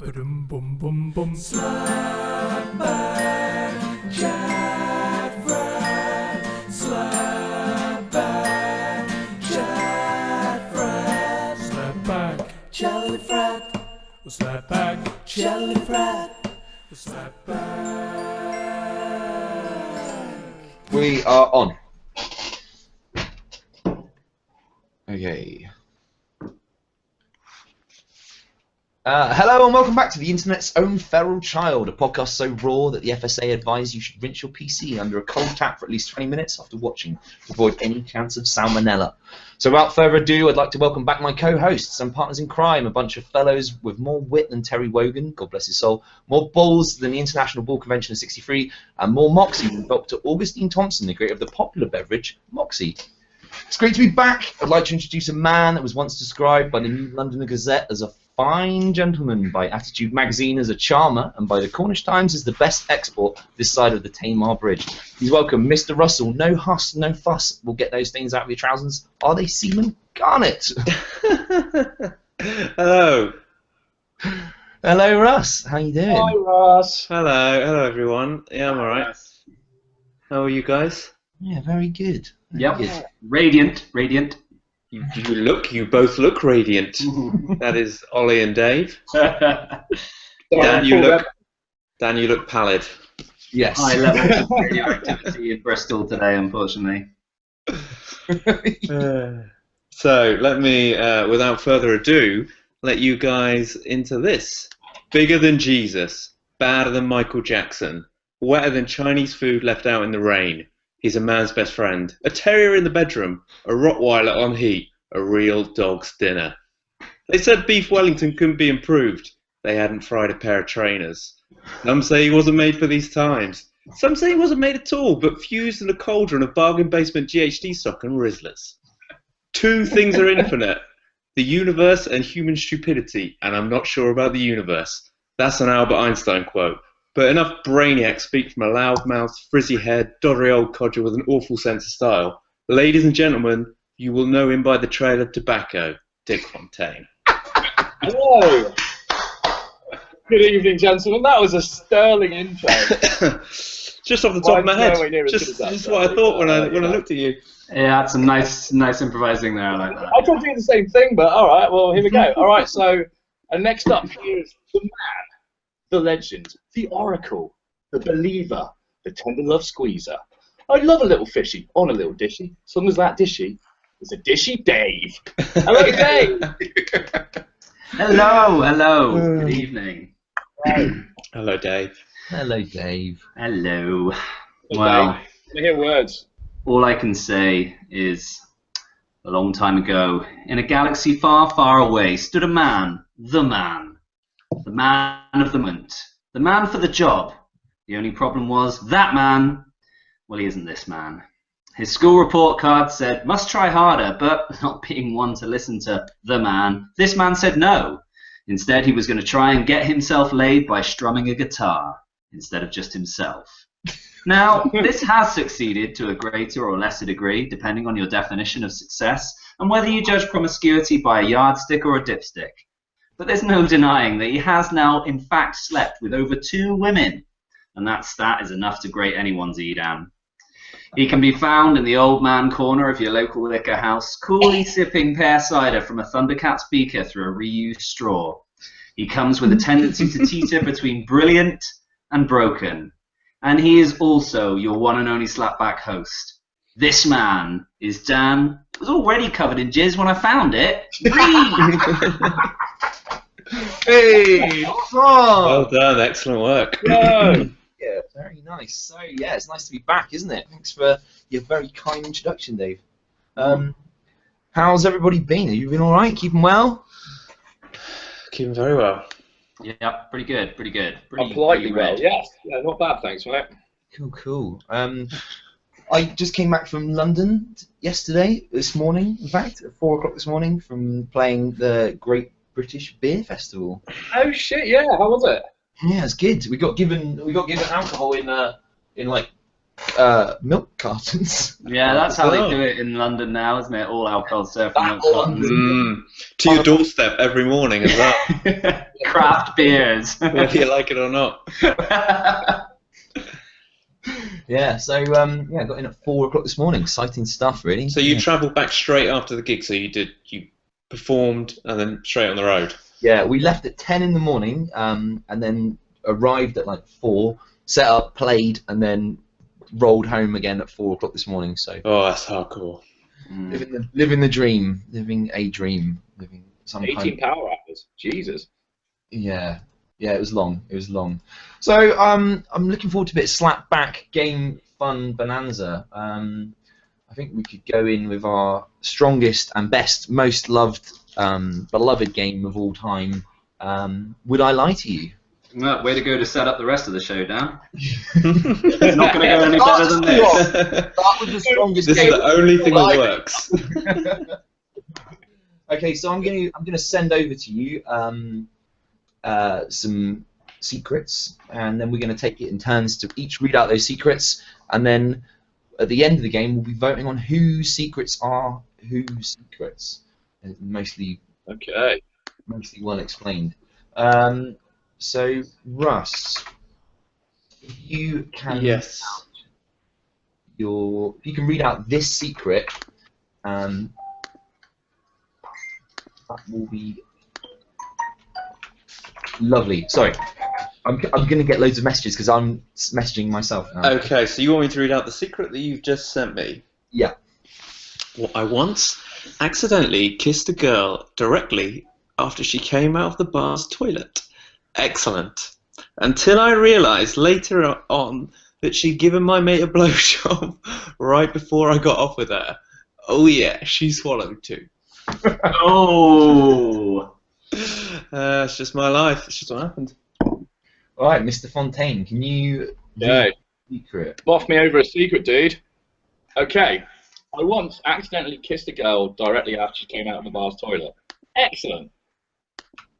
Ba-dum bum bum bum. Slap back, chat Frat. Slap back, chat Frat. Slap back, Charlie Frat. Slap back, Charlie Frat. Slap back. We are on. Okay. Hello and welcome back to the internet's own feral child, a podcast so raw that the FSA advise you should rinse your PC under a cold tap for at least 20 minutes after watching to avoid any chance of salmonella. So without further ado, I'd like to welcome back my co-hosts and partners in crime, a bunch of fellows with more wit than Terry Wogan, God bless his soul, more balls than the International Ball Convention of '63, and more moxie than Dr. Augustine Thompson, the creator of the popular beverage, Moxie. It's great to be back. I'd like to introduce a man that was once described by the New Londoner Gazette as a fine gentleman, by Attitude Magazine as a charmer, and by the Cornish Times as the best export this side of the Tamar Bridge. Please welcome Mr. Russell. No huss, no fuss. We'll get those things out of your trousers. Are they semen? Garnet. Hello. Hello, Russ. How you doing? Hi, Russ. Hello everyone. Yeah, I'm alright. How are you guys? Yeah, very good. Yep. Good. Radiant. You both look radiant. That is Ollie and Dave. Dan, you look pallid. Yes. High level of radioactivity in Bristol today, unfortunately. So let me, without further ado, let you guys into this. Bigger than Jesus, badder than Michael Jackson, wetter than Chinese food left out in the rain. He's a man's best friend, a terrier in the bedroom, a Rottweiler on heat, a real dog's dinner. They said beef Wellington couldn't be improved. They hadn't fried a pair of trainers. Some say he wasn't made for these times. Some say he wasn't made at all, but fused in a cauldron of bargain basement GHD stock and Rizzlers. Two things are infinite, the universe and human stupidity, and I'm not sure about the universe. That's an Albert Einstein quote. But enough brainiacs speak from a loud-mouthed, frizzy-haired, doddery old codger with an awful sense of style. Ladies and gentlemen, you will know him by the trail of tobacco, Dick Fontaine. Hello. Good evening, gentlemen. That was a sterling intro. Just off the top of my head. Just what I thought when I looked at you. Yeah, that's some nice improvising there. I like that. I tried to do the same thing, but all right. Well, here we go. All right. So, next up here is the man, the legend, the oracle, the believer, the tender love squeezer. I love a little fishy on a little dishy, as long as that dishy is a dishy Dave. Hello, Dave. Hello. Good evening. Hello, Dave. Hello, Dave. Hello. Hey, Well, Dave. Can I hear words? all I can say is, a long time ago, in a galaxy far, far away, stood a man, the man of the moment, the man for the job. The only problem was that man, well, he isn't this man. His school report card said, must try harder, but not being one to listen to the man, this man said no. Instead, he was going to try and get himself laid by strumming a guitar, instead of just himself. Now, this has succeeded to a greater or lesser degree, depending on your definition of success, and whether you judge promiscuity by a yardstick or a dipstick. But there's no denying that he has now, in fact, slept with over 2 women, and that stat is enough to grate anyone's Edam. He can be found in the old man corner of your local liquor house, coolly sipping pear cider from a Thundercats beaker through a reused straw. He comes with a tendency to teeter between brilliant and broken, and he is also your one and only slapback host. This man is Dan. It was already covered in jizz when I found it. Hey, what's wrong? Well done. Excellent work. No. Yeah, very nice. So, yeah, it's nice to be back, isn't it? Thanks for your very kind introduction, Dave. How's everybody been? Have you been all right? Keeping well? Keeping very well. Yeah, pretty good. I'm politely well. Yes. Yeah, not bad, thanks, mate. Cool. I just came back from London this morning, in fact, at 4 o'clock this morning, from playing the Great British Beer Festival. Oh shit! Yeah. How was it? Yeah, it's good. We got given alcohol in like milk cartons. Yeah, that's how they do it in London now, isn't it? All alcohol served from milk cartons. To your doorstep every morning as well. craft beers. whether you like it or not. Yeah, so I got in at 4 o'clock this morning. Exciting stuff, really. So you Yeah. travelled back straight after the gig. So you performed and then straight on the road. Yeah, we left at 10 in the morning, and then arrived at like 4, set up, played, and then rolled home again at 4 o'clock this morning. So Oh, that's hardcore. living the dream, living some 18 power hours. Jesus. Yeah, it was long. So I'm looking forward to a bit of slap back game fun bonanza. I think we could go in with our strongest and best, most loved, beloved game of all time. Would I Lie to You? Well, way to go to set up the rest of the show, Dan. It's not going to go any better than this. That was the strongest This game. is the only thing that works. Okay, so I'm gonna send over to you some secrets, and then we're gonna take it in turns to each read out those secrets, and then at the end of the game we'll be voting on whose secrets are whose secrets. And mostly well explained. So Russ, if you can Yes. if you can read out this secret, that will be lovely. Sorry, I'm going to get loads of messages because I'm messaging myself now. Okay, so you want me to read out the secret that you've just sent me? Yeah. Well, I once accidentally kissed a girl directly after she came out of the bar's toilet. Excellent. Until I realised later on that she'd given my mate a blowjob right before I got off with her. Oh yeah, she swallowed too. Oh. It's just my life. It's just what happened. All right, Mr. Fontaine, can you Yeah. read the secret? Boff me over a secret, dude. Okay. I once accidentally kissed a girl directly after she came out of the bar's toilet. Excellent.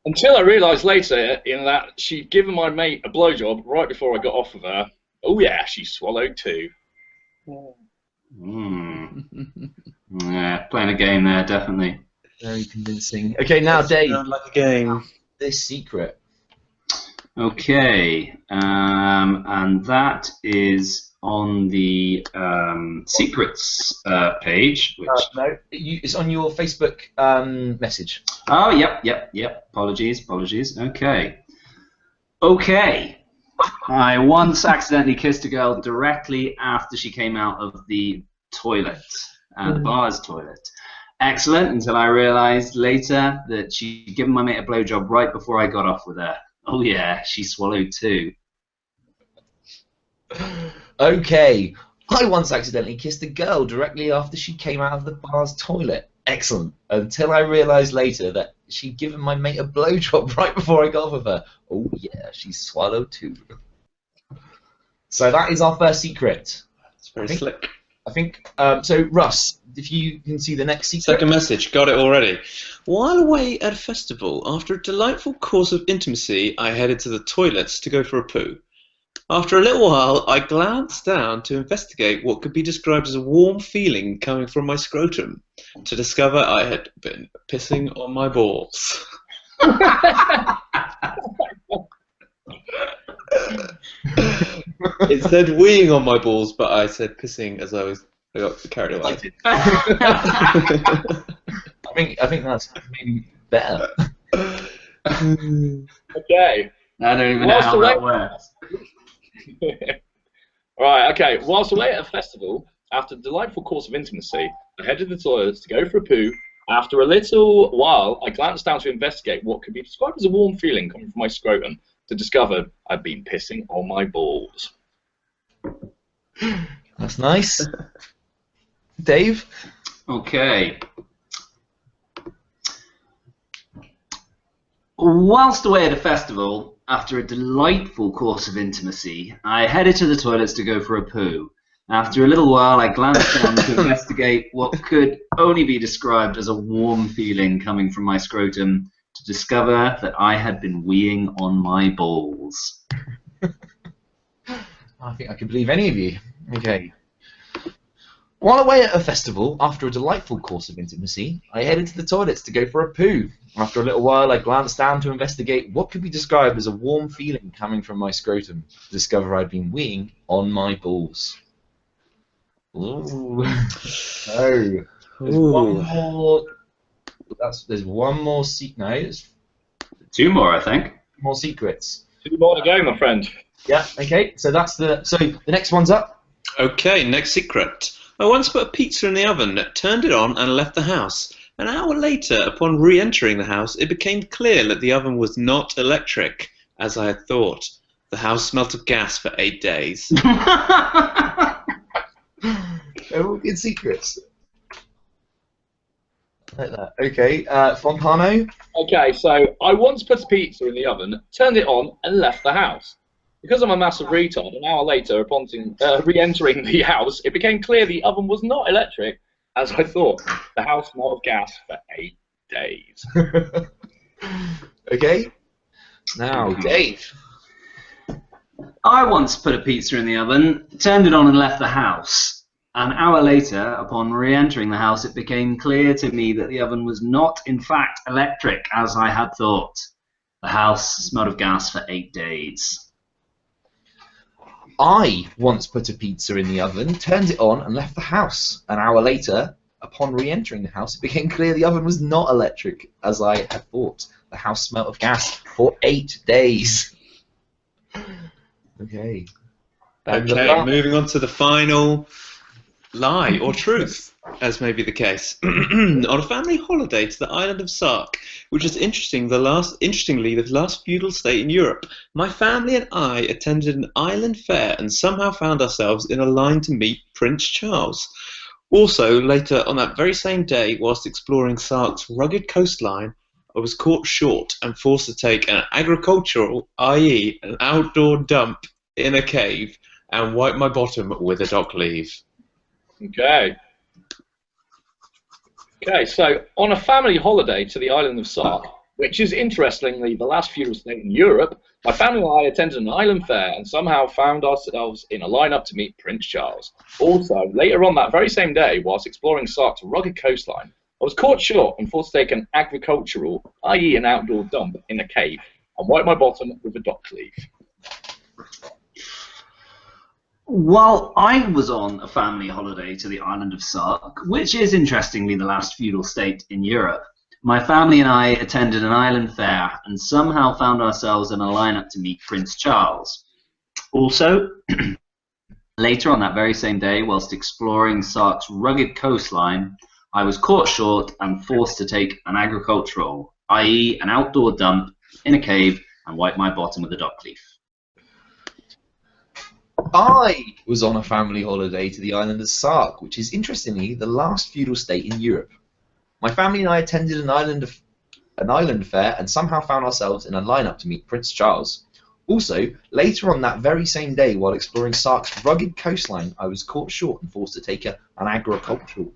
Until I realised later in that she'd given my mate a blowjob right before I got off with her. Oh yeah, she swallowed too. Yeah, playing a game there, definitely. Very convincing. Okay, now Dave, Sounds like a game. this secret. Okay, and that is on the secrets page. Which No, it's on your Facebook message. oh, yep. Apologies. Okay. I once accidentally kissed a girl directly after she came out of the toilet, the bar's toilet. Excellent, until I realised later that she'd given my mate a blowjob right before I got off with her. Oh yeah, she swallowed too. Okay, I once accidentally kissed a girl directly after she came out of the bar's toilet. Excellent, until I realised later that she'd given my mate a blowjob right before I got off with her. Oh yeah, she swallowed too. So that is our first secret. It's very slick. I think, so Russ, if you can see the next secret. Second message, got it already. While away at a festival, after a delightful course of intimacy, I headed to the toilets to go for a poo. After a little while, I glanced down to investigate what could be described as a warm feeling coming from my scrotum, to discover I had been pissing on my balls. It said weeing on my balls, but I said pissing as I got carried away. I think that's maybe better. Okay. I don't even know how that works. Right, okay. Whilst away at a festival, after a delightful course of intimacy, I headed to the toilets to go for a poo. After a little while, I glanced down to investigate what could be described as a warm feeling coming from my scrotum, to discover I'd been pissing on my balls. That's nice. Dave? Okay. Whilst away at a festival, after a delightful course of intimacy, I headed to the toilets to go for a poo. After a little while, I glanced down to investigate what could only be described as a warm feeling coming from my scrotum, to discover that I had been weeing on my balls. I think I could believe any of you. Okay. While away at a festival, after a delightful course of intimacy, I headed to the toilets to go for a poo. After a little while, I glanced down to investigate what could be described as a warm feeling coming from my scrotum, to discover I'd been weeing on my balls. Ooh. Oh. There's one more. There's one more secret. No, there's 2 more, I think. more secrets. 2 more to go, my friend. Yeah. Okay. So the next one's up. Okay, next secret. I once put a pizza in the oven, turned it on, and left the house. An hour later, upon re-entering the house, it became clear that the oven was not electric, as I had thought. The house smelt of gas for 8 days. They're all good secrets. Like that. Okay. Fontano. Okay, so I once put a pizza in the oven, turned it on, and left the house. Because I'm a massive retard, an hour later, upon re-entering the house, it became clear the oven was not electric, as I thought. The house smelled of gas for 8 days. Okay. Now, Dave. I once put a pizza in the oven, turned it on and left the house. An hour later, upon re-entering the house, it became clear to me that the oven was not, in fact, electric, as I had thought. The house smelled of gas for 8 days. I once put a pizza in the oven, turned it on, and left the house. An hour later, upon re-entering the house, it became clear the oven was not electric, as I had thought. The house smelt of gas for 8 days. Okay. Okay, moving on to the final lie or truth, as may be the case. On a family holiday to the island of Sark, which is interestingly the last feudal state in Europe, my family and I attended an island fair and somehow found ourselves in a line to meet Prince Charles. Also, later on that very same day, whilst exploring Sark's rugged coastline, I was caught short and forced to take an agricultural, i.e. an outdoor dump in a cave and wipe my bottom with a dock leaf. Okay. Okay, so on a family holiday to the island of Sark, which is interestingly the last feudal state in Europe, my family and I attended an island fair and somehow found ourselves in a lineup to meet Prince Charles. Also, later on that very same day, whilst exploring Sark's rugged coastline, I was caught short and forced to take an agricultural, i.e. an outdoor dump in a cave and wipe my bottom with a dock leaf. While I was on a family holiday to the island of Sark, which is interestingly the last feudal state in Europe, my family and I attended an island fair and somehow found ourselves in a lineup to meet Prince Charles. Also, later on that very same day, whilst exploring Sark's rugged coastline, I was caught short and forced to take an agricultural, i.e. an outdoor dump in a cave and wipe my bottom with a dock leaf. I was on a family holiday to the island of Sark, which is interestingly the last feudal state in Europe. My family and I attended an island fair and somehow found ourselves in a lineup to meet Prince Charles. Also, later on that very same day, while exploring Sark's rugged coastline, I was caught short and forced to take an agricultural,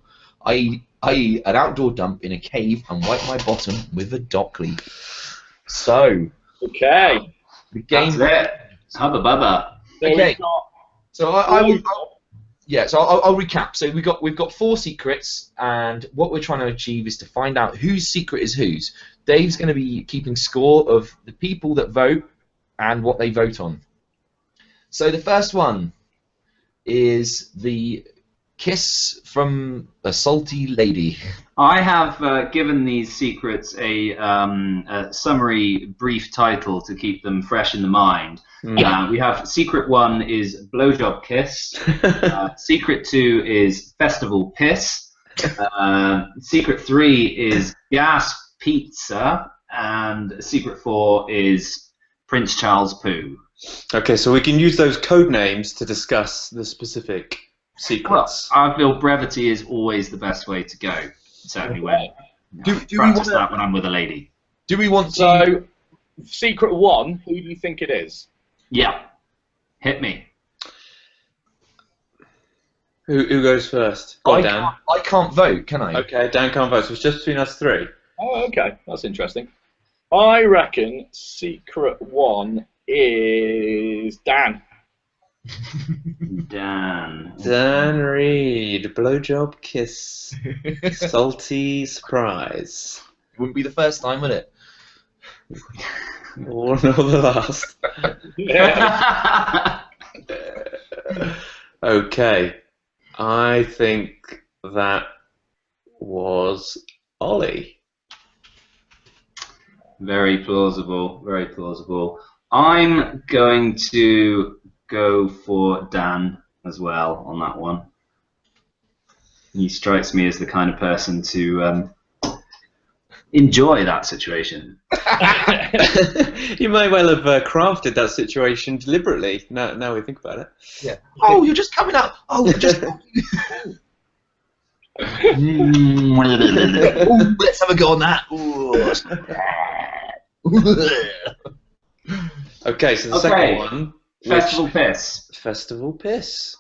i.e. an outdoor dump in a cave and wipe my bottom with a dock leaf. So, Okay. the game. That's it. Hubba bubba. So Okay. we've got So I'll recap. So we've got 4 secrets, and what we're trying to achieve is to find out whose secret is whose. Dave's going to be keeping score of the people that vote and what they vote on. So the first one is the kiss from a salty lady. I have given these secrets a summary, brief title to keep them fresh in the mind. We have secret 1 is blowjob kiss. Secret 2 is festival piss. Secret 3 is gas pizza, and secret 4 is Prince Charles poo. Okay, so we can use those code names to discuss the specific Well, secrets. I feel brevity is always the best way to go. Certainly when Do we practice wanna- that when I'm with a lady. Do we want to? so secret 1. Who do you think it is? Yeah, hit me. Who goes first? Go on, Dan. I can't vote, can I? Okay, Dan can't vote, so it's just between us 3. Oh, okay. That's interesting. I reckon secret 1 is Dan. Dan. Dan Reed, blowjob kiss, salty surprise. It wouldn't be the first time, would it? Or not the last. Okay, I think that was Ollie. Very plausible. Very plausible. I'm going to go for Dan as well on that one. He strikes me as the kind of person to enjoy that situation. You may well have crafted that situation deliberately. Now we think about it. Yeah. Oh, you're just coming out. Oh, you're just. Ooh, let's have a go on that. Ooh. Okay, so the second one. Festival piss. Festival piss.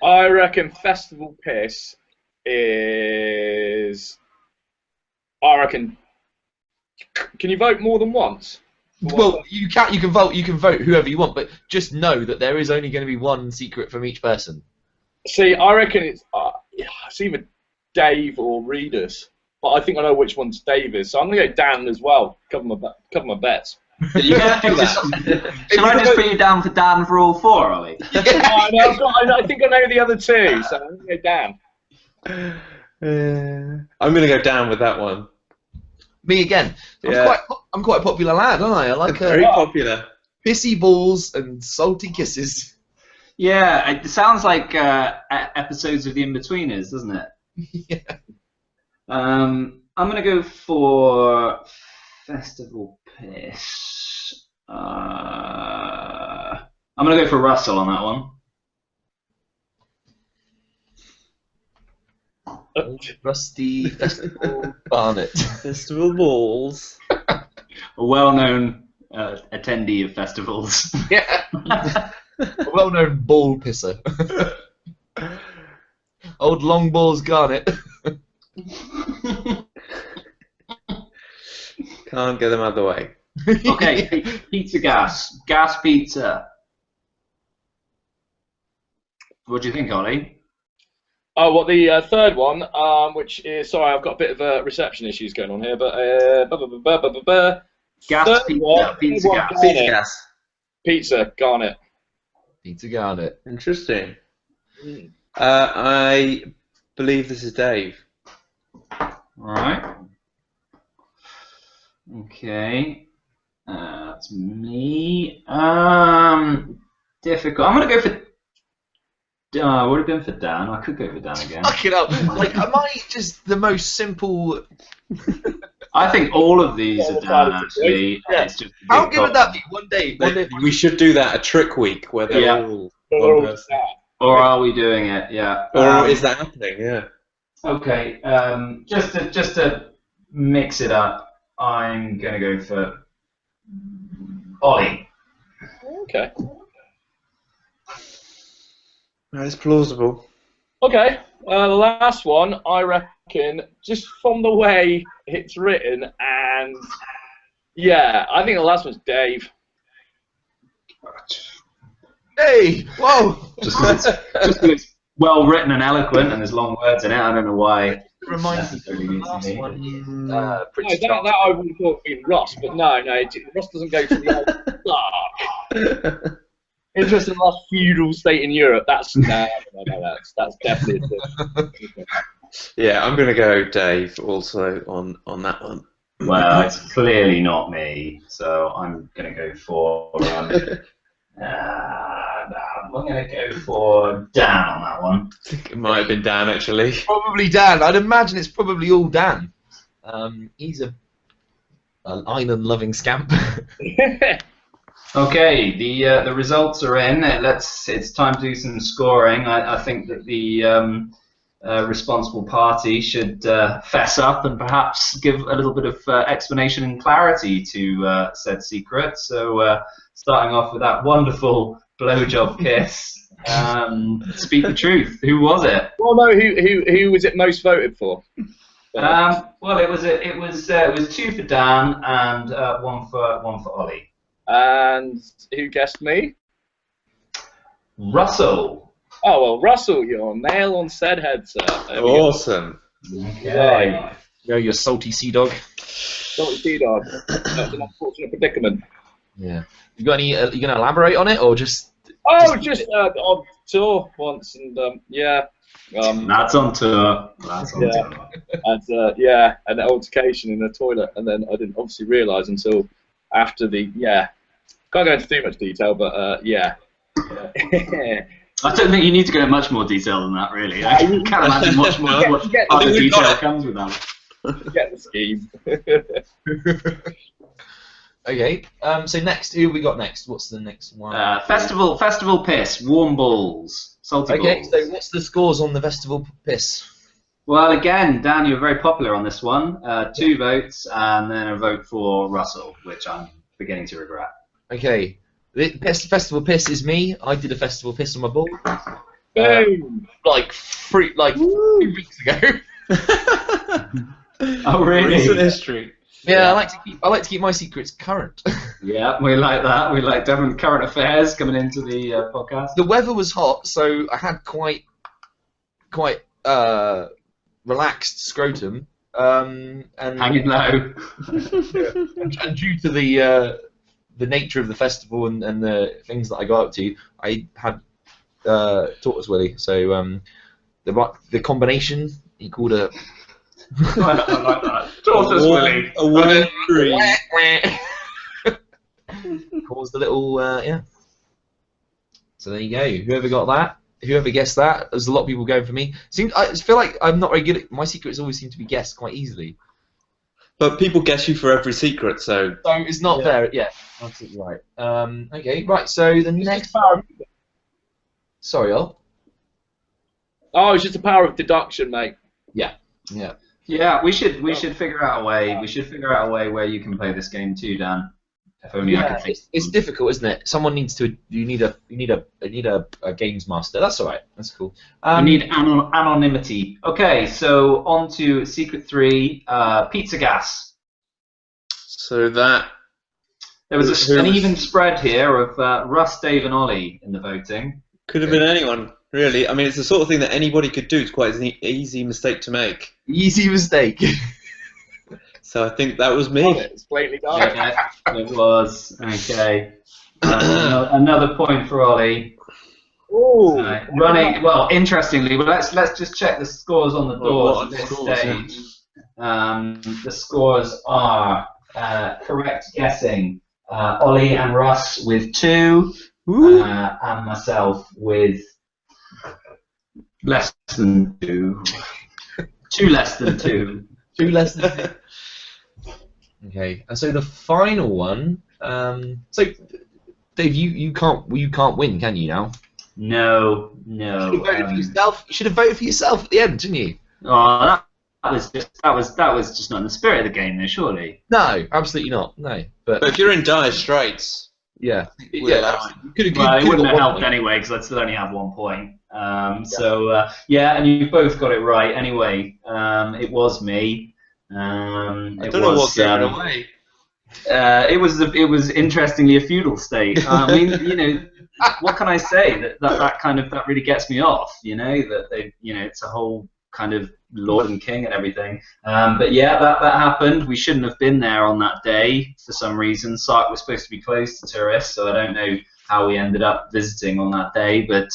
I reckon festival piss is. I reckon. Can you vote more than once? Well, you can vote. You can vote whoever you want, but just know that there is only going to be one secret from each person. See, I reckon it's either Dave or Readers, but I think I know which one's Dave is, so I'm gonna go Dan as well. Cover my bets. You can do that. Shall I just put you down for Dan for all four, Ollie? I think I know the other two, so I'm gonna go Dan. I'm gonna go down with that one. Me again. Yeah. I'm quite a popular lad, aren't I? I like Very popular. pissy balls and salty kisses. Yeah, it sounds like episodes of The In-Betweeners, doesn't it? Yeah. I'm going to go for Festival Piss. I'm going to go for Russell on that one. Rusty Festival Barnet. Festival balls. A well-known attendee of festivals. Yeah. A well-known ball pisser. Old long balls Garnet. Can't get them out of the way. Okay, pizza gas. Gas pizza. What do you think, Ollie? Oh, what the third one, which is sorry, I've got a bit of reception issues going on here, but Gas third pizza. one, Pizza third one, gas. Garnet. Pizza gas. Pizza Garnet. Pizza Garnet. Interesting. I believe this is Dave. Alright. Okay. That's me. Difficult. I'm gonna go for. I would have been for Dan. I could go for Dan again. Fucking hell. Like, am I just the most simple? I think all of these are Dan, actually. Yeah. It's just a How big good would that be? One day. We should do that, a trick week where they're Yeah. all one person. Or are we doing it? Yeah. Or is that happening? Yeah. Okay. Just to mix it up, I'm gonna go for Ollie. Okay. That is plausible. Okay. The last one, I reckon, just from the way it's written, and yeah, I think the last one's Dave. Hey! Whoa! Just because it's well written and eloquent and there's long words in it, I don't know why. It reminds me necessarily of the needs to last be. one is No, Prince that I would have thought would be Ross, but no, Ross doesn't go to the old dark. Interesting last feudal state in Europe. That's that's definitely a thing. Yeah, I'm going to go Dave also on that one. Well, it's clearly not me, so I'm going to go for. I'm going to go for Dan on that one. I think it might have been Dan, actually. Probably Dan. I'd imagine it's probably all Dan. He's an island-loving scamp. Okay, the results are in. It's time to do some scoring. I think that the responsible party should fess up and perhaps give a little bit of explanation and clarity to said secret. So, starting off with that wonderful blowjob kiss. Speak the truth. Who was it? Well, no, who was it most voted for? Well, it was 2 for Dan and one for Ollie. And who guessed me? Russell. Oh, well, Russell, you're nail on said head, sir. There we go. Awesome. Okay. You know, your salty sea dog. Salty sea dog. That's an unfortunate predicament. Yeah. You got any? You gonna elaborate on it, or just? Oh, just on tour once, and yeah. That's on tour. That's on Yeah. tour. And an altercation in the toilet, and then I didn't obviously realise until after the Can't go into too much detail, but yeah. I don't think you need to go into much more detail than that, really. I can't imagine much more other detail comes with that. Get the scheme. Okay. So next, who we got next? What's the next one? Festival piss, warm balls, salty Okay. balls. So what's the scores on the festival piss? Well, again, Dan, you're very popular on this one. 2 votes and then a vote for Russell, which I'm beginning to regret. Okay. The festival piss is me. I did a festival piss on my ball. Boom! Like 2 weeks ago. Oh, really? Recent history. Yeah, I like to keep my secrets current. Yeah, we like that. We like having current affairs coming into the podcast. The weather was hot, so I had quite relaxed scrotum. And Hanging low. and due to the nature of the festival and the things that I got up to, I had tortoise willy. So the combination equaled a I like that. Tortoise willy. A wooden tree. caused a little So there you go. Whoever got that, whoever guessed that, there's a lot of people going for me. I feel like I'm not very good at my secrets. Always seem to be guessed quite easily. But people guess you for every secret, so. So it's not there. Yeah, absolutely right. Okay, right. So the next. Sorry, Al. Oh, it's just the power of deduction, mate. Yeah. Yeah, we should figure out a way. We should figure out a way where you can play this game too, Dan. If only I could think. It's difficult, isn't it? Someone needs to. You need a games master. That's all right. That's cool. We need anonymity. Okay, so on to Secret 3, Pizza Gas. So that. There was an even spread here of Russ, Dave, and Ollie in the voting. Could have been anyone, really. I mean, it's the sort of thing that anybody could do. It's quite an easy mistake to make. Easy mistake. So I think that was me. It's blatantly done. Okay, it was. Okay. Another point for Ollie. Ooh. Running. Well, interestingly, but let's just check the scores on the doors at this stage. The scores are correct guessing. Ollie and Russ with 2, and myself with less than 2. 2 less than 2. 2 less than 2. Okay, and so the final one. So, Dave, you can't win, can you now? No. You voted for yourself. You should have voted for yourself at the end, didn't you? Oh, that was just not in the spirit of the game, though, surely. No, absolutely not. No, But if you're in dire straits, yeah, We'll yeah. allow it. Well, it wouldn't have helped anyway because I'd still only have 1 point. So and you both got it right. Anyway, it was me. I don't know what's going away. It was interestingly a feudal state. I mean, what can I say? That really gets me off. That it's a whole kind of lord and king and everything. But yeah, that happened. We shouldn't have been there on that day for some reason. Sark was supposed to be closed to tourists, so I don't know how we ended up visiting on that day. But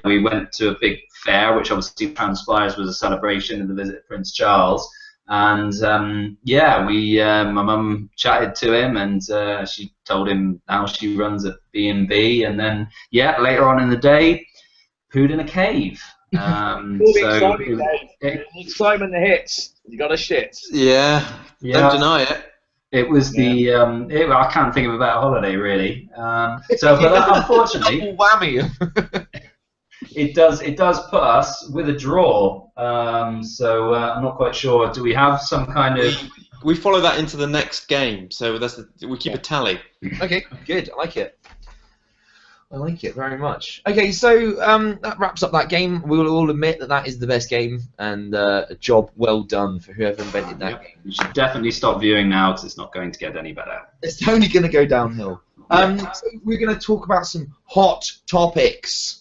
we went to a big fair, which obviously transpires was a celebration of the visit of Prince Charles. And my mum chatted to him, and she told him how she runs a B&B, and then later on in the day, pooed in a cave. Simon the hits. You got a shit. Yeah. Don't deny it. It was I can't think of a better holiday really. But unfortunately, double whammy. It does put us with a draw. So I'm not quite sure. Do we have some kind of? We follow that into the next game, so we keep a tally. Okay, good. I like it. I like it very much. Okay, so that wraps up that game. We will all admit that that is the best game, and a job well done for whoever invented that game. You should definitely stop viewing now because it's not going to get any better. It's only going to go downhill. So we're going to talk about some hot topics.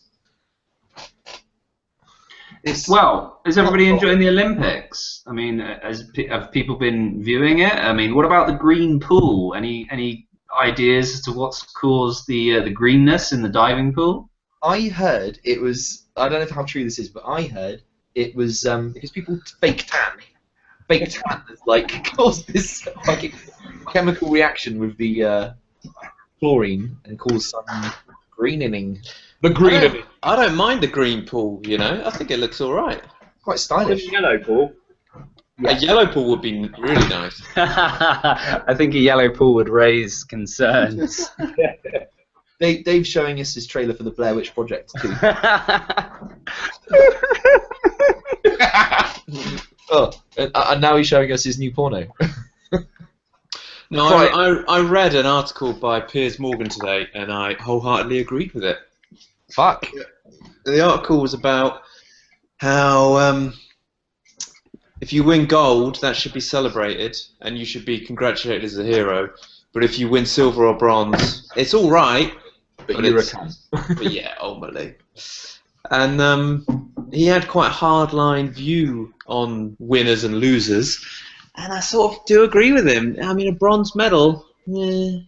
Well, is everybody enjoying the Olympics? I mean, have people been viewing it? I mean, what about the green pool? Any ideas as to what's caused the greenness in the diving pool? I heard it was, I don't know how true this is, but I heard it was because people fake tan has like caused this fucking chemical reaction with the chlorine and caused some greening. The greening. I don't mind the green pool, you know. I think it looks all right. Quite stylish. Yellow pool. A yellow pool would be really nice. I think a yellow pool would raise concerns. Dave's showing us his trailer for the Blair Witch Project too. And now he's showing us his new porno. No, Right. I read an article by Piers Morgan today, and I wholeheartedly agreed with it. Fuck. The article was about how if you win gold, that should be celebrated, and you should be congratulated as a hero. But if you win silver or bronze, it's all right. But you're a cunt. But yeah, ultimately. And he had quite a hardline view on winners and losers, and I sort of do agree with him. I mean, a bronze medal, you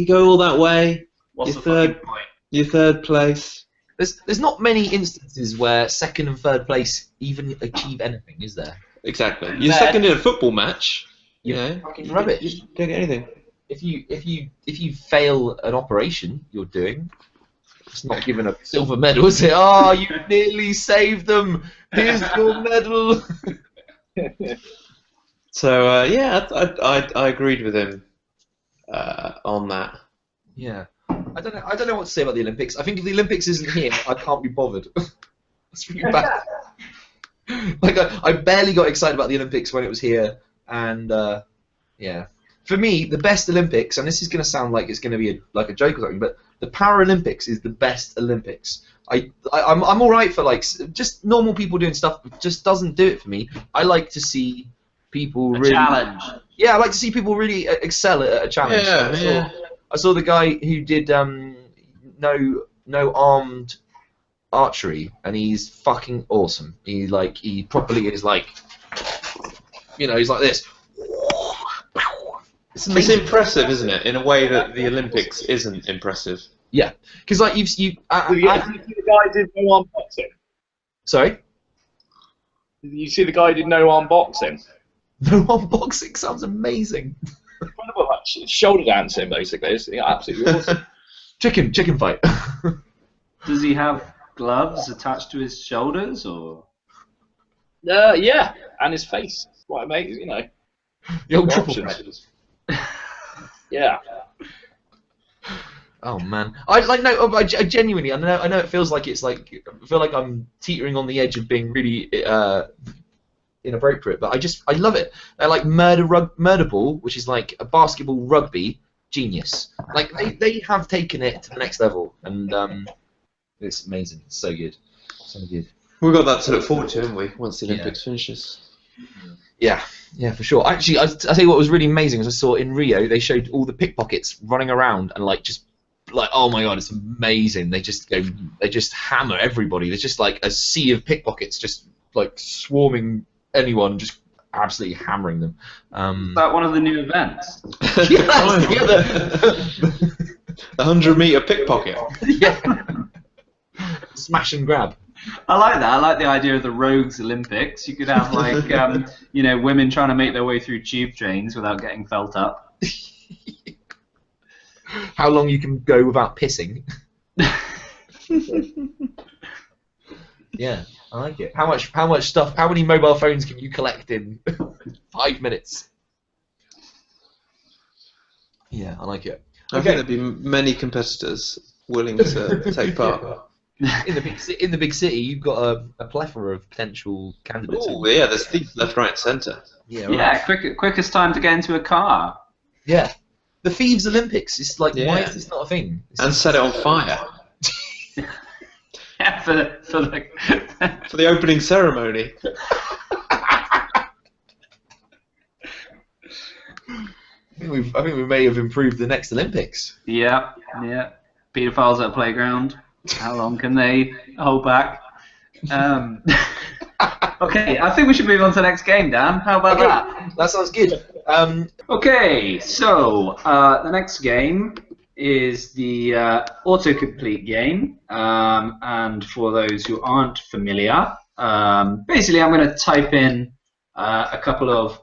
go all that way. What's Your the fucking point? Your third place. There's not many instances where second and third place even achieve anything, is there? Exactly. You're second in a football match. You know, Fucking rubbish. You don't get anything. If you fail an operation you're doing, it's not given a silver medal, is it? Oh, you nearly saved them. Here's your medal. So yeah, I agreed with him on that. Yeah. I don't know what to say about the Olympics. I think if the Olympics isn't here, I can't be bothered. That's really bad. Like I barely got excited about the Olympics when it was here, and yeah. For me, the best Olympics, and this is going to sound like it's going to be like a joke or something, but the Paralympics is the best Olympics. I'm all right for like just normal people doing stuff. It just doesn't do it for me. I like to see people really challenge. Yeah, I like to see people really excel at a challenge. Yeah, I saw the guy who did no armed archery, and he's fucking awesome. He properly is like, you know, he's like this. It's impressive, isn't it? In a way that the Olympics isn't impressive. Yeah, because like you Did you see the guy did no arm boxing? Sorry, Did you see the guy who did no arm boxing? no arm boxing sounds amazing. Incredible, like, shoulder dancing basically. It's absolutely awesome. Chicken fight. Does he have gloves attached to his shoulders, or? Yeah, and his face. Quite amazing, you know. The old triple Options. threat. Yeah. Oh man, I genuinely, I know it feels like it's like, I feel like I'm teetering on the edge of being really inappropriate, but I love it. They're like murder ball, which is like a basketball rugby, genius. Like they have taken it to the next level, and it's amazing. It's so good, so good. We've got that to look forward to, haven't we? Once the Olympics finishes. Yeah, for sure. Actually, I tell you what was really amazing is I saw in Rio they showed all the pickpockets running around and like just like, oh my god, it's amazing. They just hammer everybody. There's just like a sea of pickpockets just like swarming anyone, just absolutely hammering them. Is that one of the new events? The 100-meter pickpocket. Yeah. Smash and grab. I like that. I like the idea of the Rogues Olympics. You could have like, you know, women trying to make their way through tube trains without getting felt up. How long you can go without pissing. Yeah, I like it. How much stuff? How many mobile phones can you collect in 5 minutes? Yeah, I like it. I think there'd be many competitors willing to take part. In the big city, you've got a plethora of potential candidates. Oh yeah, there's thieves left, right, and centre. Yeah, Yeah, quickest time to get into a car. Yeah. the Thieves Olympics. It's like, why Yeah. is this not a thing? And set it on fire for the for the opening ceremony. I think we may have improved the next Olympics. yeah. Paedophiles at a playground. How long can they hold back? Okay, I think we should move on to the next game, Dan. How about that? That sounds good. Okay, so the next game is the autocomplete game, and for those who aren't familiar, basically I'm going to type in a couple of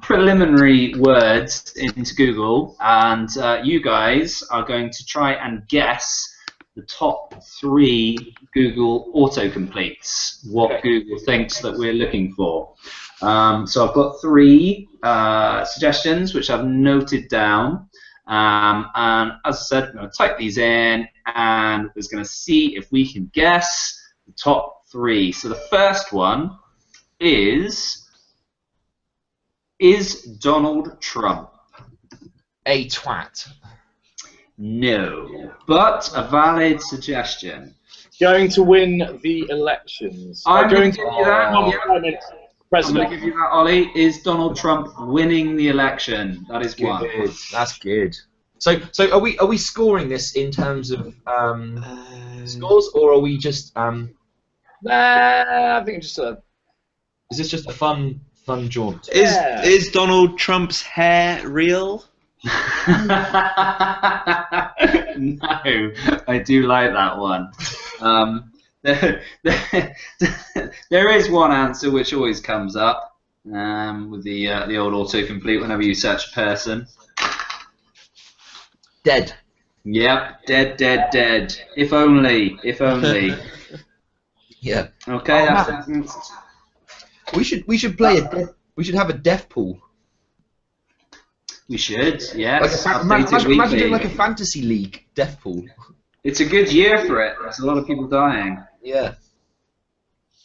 preliminary words into Google, and you guys are going to try and guess the top 3 Google autocompletes, what Google thinks that we're looking for. So I've got 3 suggestions which I've noted down, and as I said, I'm going to type these in and we're going to see if we can guess the top 3. So the first one is Donald Trump? A twat. No, but a valid suggestion. Going to win the elections. I'm going to give you that. Prime Yeah. I'm going President. to give you that, Ollie. Is Donald Trump winning the election? That is one. Good. That's good. So are we scoring this in terms of scores, or are we just Nah, I think just a. is this just a fun jaunt? Yeah. Is Donald Trump's hair real? No, I do like that one. There is one answer which always comes up with the old autocomplete whenever you search a person. Dead. Yep, dead. If only. Yeah. Okay, Oh, that's We should play we should have a death pool. we should. Yes. Like updated imagine weekly. doing like a fantasy league death pool. It's a good year for it. There's a lot of people dying. Yeah.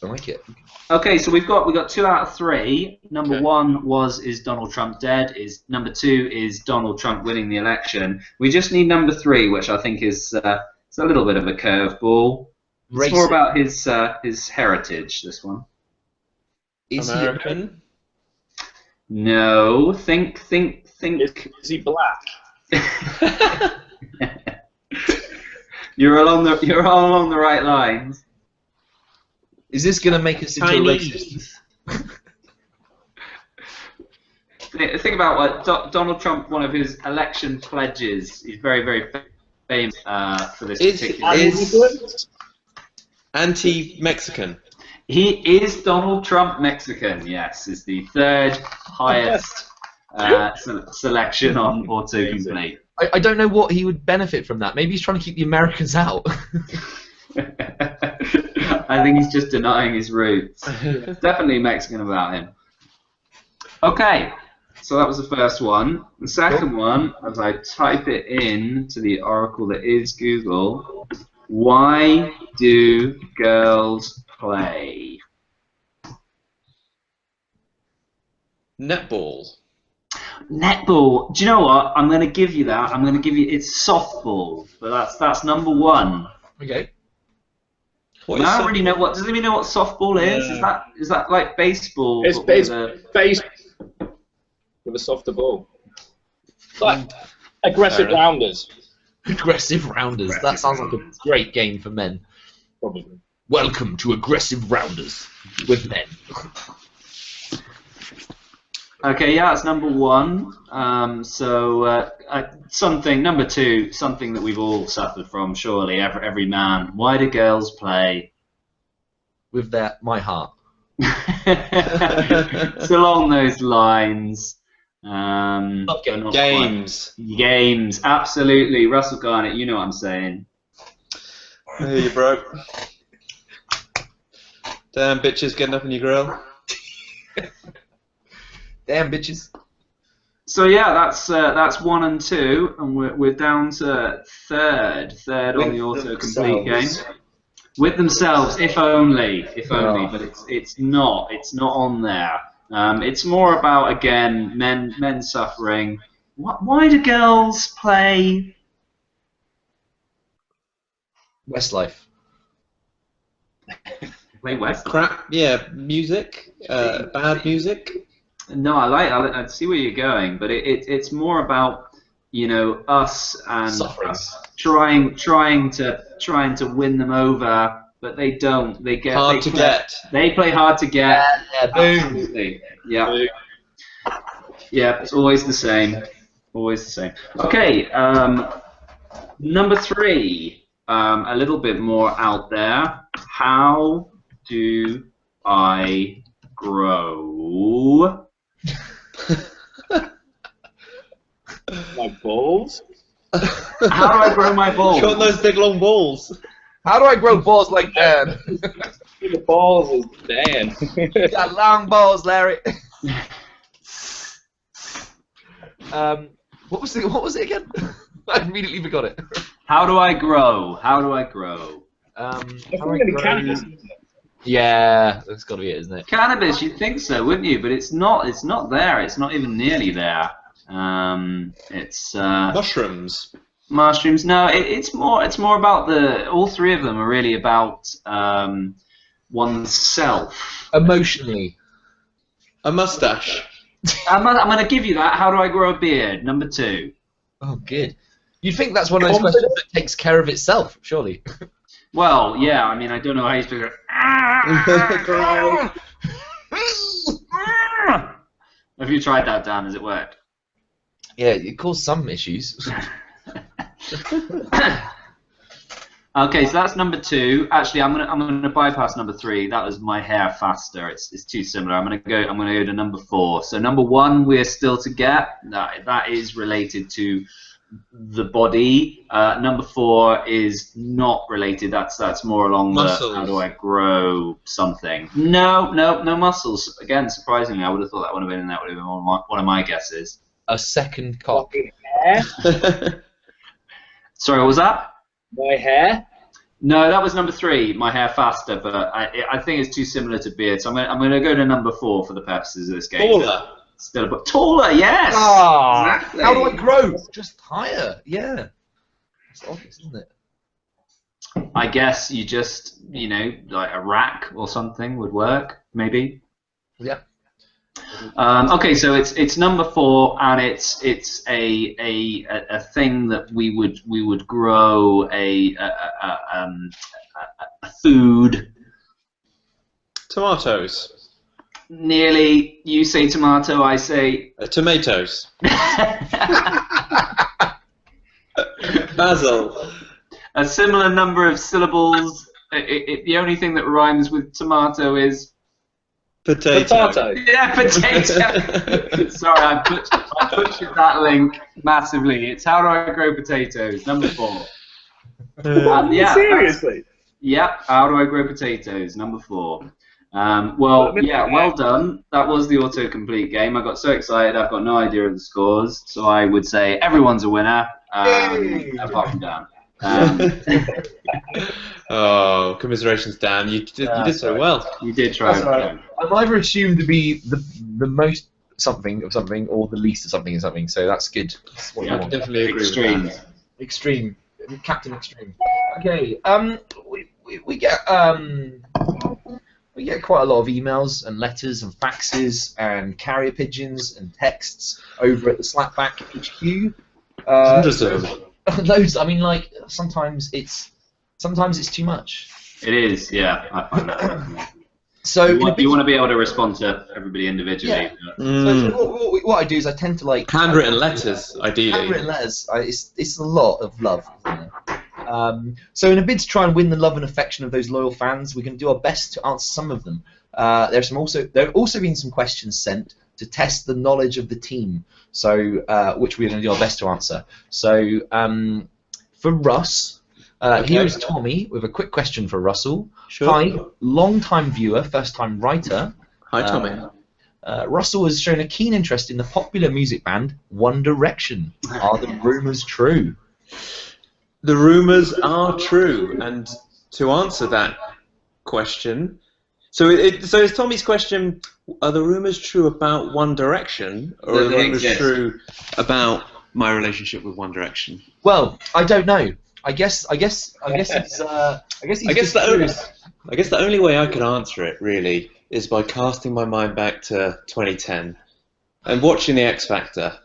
I like it. Okay, so we've got 2 out of 3. Number Okay. 1 was, is Donald Trump dead? Number 2 is Donald Trump winning the election? We just need number 3, which I think is it's a little bit of a curveball. It's more about his heritage. This one. Is American? No, think. Is he black? You're along the right lines. Is this gonna make us into a racist? Think about what Donald Trump. One of his election pledges. He's very, very famous for this particular. Is anti-Mexican? He is Donald Trump Mexican. Yes, is the 3rd highest selection on autocomplete. I don't know what he would benefit from that. Maybe he's trying to keep the Americans out. I think he's just denying his roots. Definitely Mexican about him. Okay, so that was the first one. The second one, as I type it in to the oracle that is Google, why do girls play? Netball. Netball. Do you know what? I'm going to give you that. I'm going to give you. It's softball, but that's number 1. Okay. What I is don't really know what. Does anybody know what softball is? Yeah. Is that like baseball? It's but with a- face with a softer ball. Like aggressive Fair enough. rounders, Aggressive rounders. That sounds like a great game for men. probably. Welcome to Aggressive Rounders with men. Okay, yeah, it's number 1. Something number 2, something that we've all suffered from, surely, every man. Why do girls play? With my heart. It's along those lines. But not Games. quite. Games, absolutely. Russell Garnett, you know what I'm saying. I hear you, bro. Damn bitches getting up in your grill. Damn bitches. So yeah, that's 1 and 2, and we're down to third on the autocomplete game. With themselves, if only, but it's not on there. It's more about, again, men suffering. Why do girls play? Westlife. Play West? Crap. Yeah, music. Bad music. No, I see where you're going, but it's more about, you know, us and Suffering. us trying to win them over, but they don't. They play hard to get. Yeah, boom. Absolutely. Yeah. Yeah, it's always the same. Always the same. Okay, number 3. A little bit more out there. How do I grow? My balls? How do I grow my balls? Got those big long balls. How do I grow balls like Dan? The balls is Dan. Got long balls, Larry. What was it again? I immediately forgot it. How do I grow? How do I grow? How It's do I gonna be grow- cannabis, isn't it? Yeah, that's got to be it, isn't it? Cannabis, you'd think so, wouldn't you? But it's not. It's not there. It's not even nearly there. It's Mushrooms. mushrooms. No, it's more. It's more about the. All 3 of them are really about oneself. Emotionally. A mustache. I'm going to give you that. How do I grow a beard? Number 2. Oh, good. You'd think that's one of those questions that takes care of itself, surely. Well, yeah. I mean, I don't know how you speak. Have you tried that, Dan? Has it worked? Yeah, it caused some issues. Okay, so that's number 2. Actually, I'm gonna bypass number 3. That was my hair faster. It's too similar. I'm gonna go to number 4. So number 1 we're still to get. That is related to the body. Number 4 is not related. That's more along Muscles. the how do I grow something. No muscles. Again, surprisingly, I would have thought that would have been in that. Would have been one of my guesses. A second cock. Hair? Sorry, what was that? My hair? No, that was number 3. My hair faster, but I think it's too similar to beard. So I'm gonna go to number 4 for the purposes of this game. Taller. Still a bit taller, yes. Exactly. How do I grow? Just higher. Yeah. That's obvious, isn't it? I guess you just, like a rack or something would work, maybe. Yeah. Okay, so it's number 4, and it's a thing that we would grow a food. Tomatoes. Nearly, you say tomato, I say Tomatoes. Basil. a similar number of syllables. The only thing that rhymes with tomato is Potato. yeah, potato. Sorry, I butchered that link massively. It's how do I grow potatoes? Number 4. Yeah. Seriously? Yep. How do I grow potatoes? Number 4. Well, yeah, well done. That was the autocomplete game. I got so excited. I've got no idea of the scores, so I would say everyone's a winner, apart from Dan. Oh, commiserations, Dan. You did so well. You did try. That's right. I'm either assumed to be the most something of something or the least of something of something, so that's good. That's what you I want. definitely agree Extreme. with that. Extreme. Captain Extreme. Okay, we get quite a lot of emails and letters and faxes and carrier pigeons and texts over at the Slapback HQ. Hundreds of them. Loads. I mean, like sometimes it's too much. It is, yeah. I find that. So You want to be able to respond to everybody individually. Yeah. So what I do is I tend to like Handwritten letters, ideally. handwritten letters. It's a lot of love. Isn't it? So in a bid to try and win the love and affection of those loyal fans, we can do our best to answer some of them. There have also been some questions sent to test the knowledge of the team, so which we're going to do our best to answer. So for Russ, here is Tommy with a quick question for Russell. Sure. Hi, long-time viewer, first-time writer. Hi, Tommy. Russell has shown a keen interest in the popular music band One Direction. Are the rumours true? The rumours are true, and to answer that question, So, so is Tommy's question: are the rumors true about One Direction, or are the They rumors exist. true about my relationship with One Direction? Well, I don't know. I guess he's just curious. I guess the only way I could answer it really is by casting my mind back to 2010 and watching the X Factor.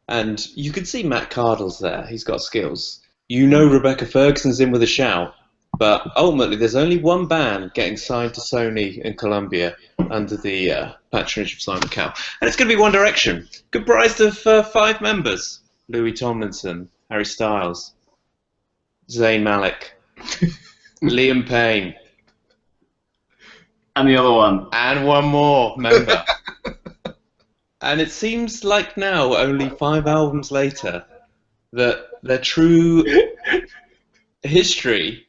And you could see Matt Cardle's there. He's got skills. You know Rebecca Ferguson's in with a shout. But ultimately, there's only one band getting signed to Sony and Columbia under the patronage of Simon Cowell. And it's going to be One Direction, comprised of 5 members. Louis Tomlinson, Harry Styles, Zayn Malik, Liam Payne. And the other one. And one more member. And it seems like now, only 5 albums later, that their true history,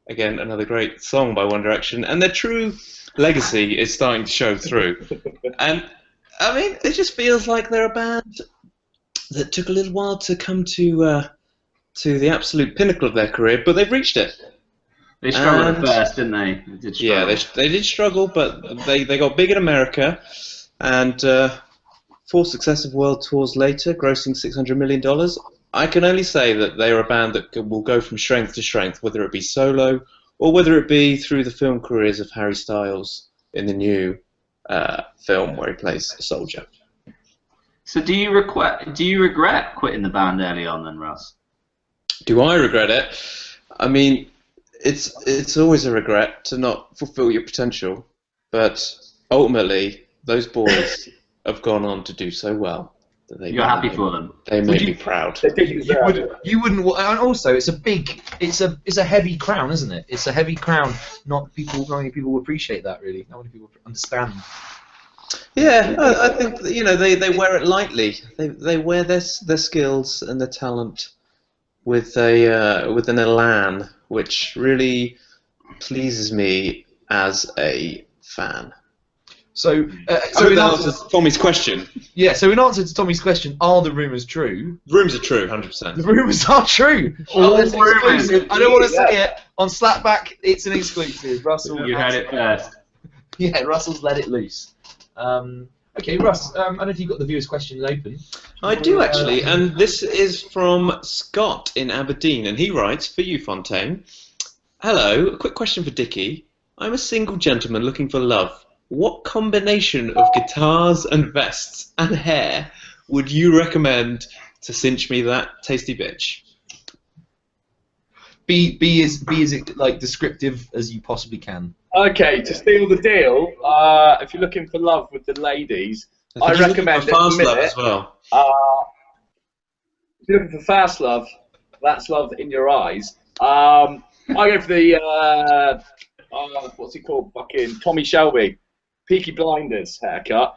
again, another great song by One Direction, and their true legacy is starting to show through. And, I mean, it just feels like they're a band that took a little while to come to the absolute pinnacle of their career, but they've reached it. They struggled at first, didn't they? They did struggle. Yeah, they did struggle, but they got big in America, and 4 successive world tours later, grossing $600 million. I can only say that they are a band that will go from strength to strength, whether it be solo or whether it be through the film careers of Harry Styles in the new film where he plays a soldier. So do you regret quitting the band early on then, Russ? Do I regret it? I mean, it's always a regret to not fulfill your potential, but ultimately those boys have gone on to do so well that You're happy for them. They made me proud. You wouldn't. And also, it's a heavy crown, isn't it? It's a heavy crown. Not many people appreciate that really. Not many people understand. Yeah, I think that, they wear it lightly. They wear their skills and their talent with an elan, which really pleases me as a fan. So in answer to Tommy's question. Yeah, so in answer to Tommy's question, are the rumours true? Rumours are true, 100%. The rumours are true. All That's rumours. exclusive. I don't want to say it on Slapback. It's an exclusive. Russell, You heard it first. Yeah, Russell's let it loose. Okay, Russ. I don't know if you've got the viewers' questions open. I do actually, and this is from Scott in Aberdeen, and he writes, for you, Fontaine. Hello, a quick question for Dickie. I'm a single gentleman looking for love. What combination of guitars and vests and hair would you recommend to cinch me that tasty bitch? Be as like descriptive as you possibly can. Okay, to steal the deal, if you're looking for love with the ladies, I recommend fast love as well. If you're looking for fast love, that's love in your eyes. I go for the what's he called? Fucking Tommy Shelby, Peaky Blinders haircut.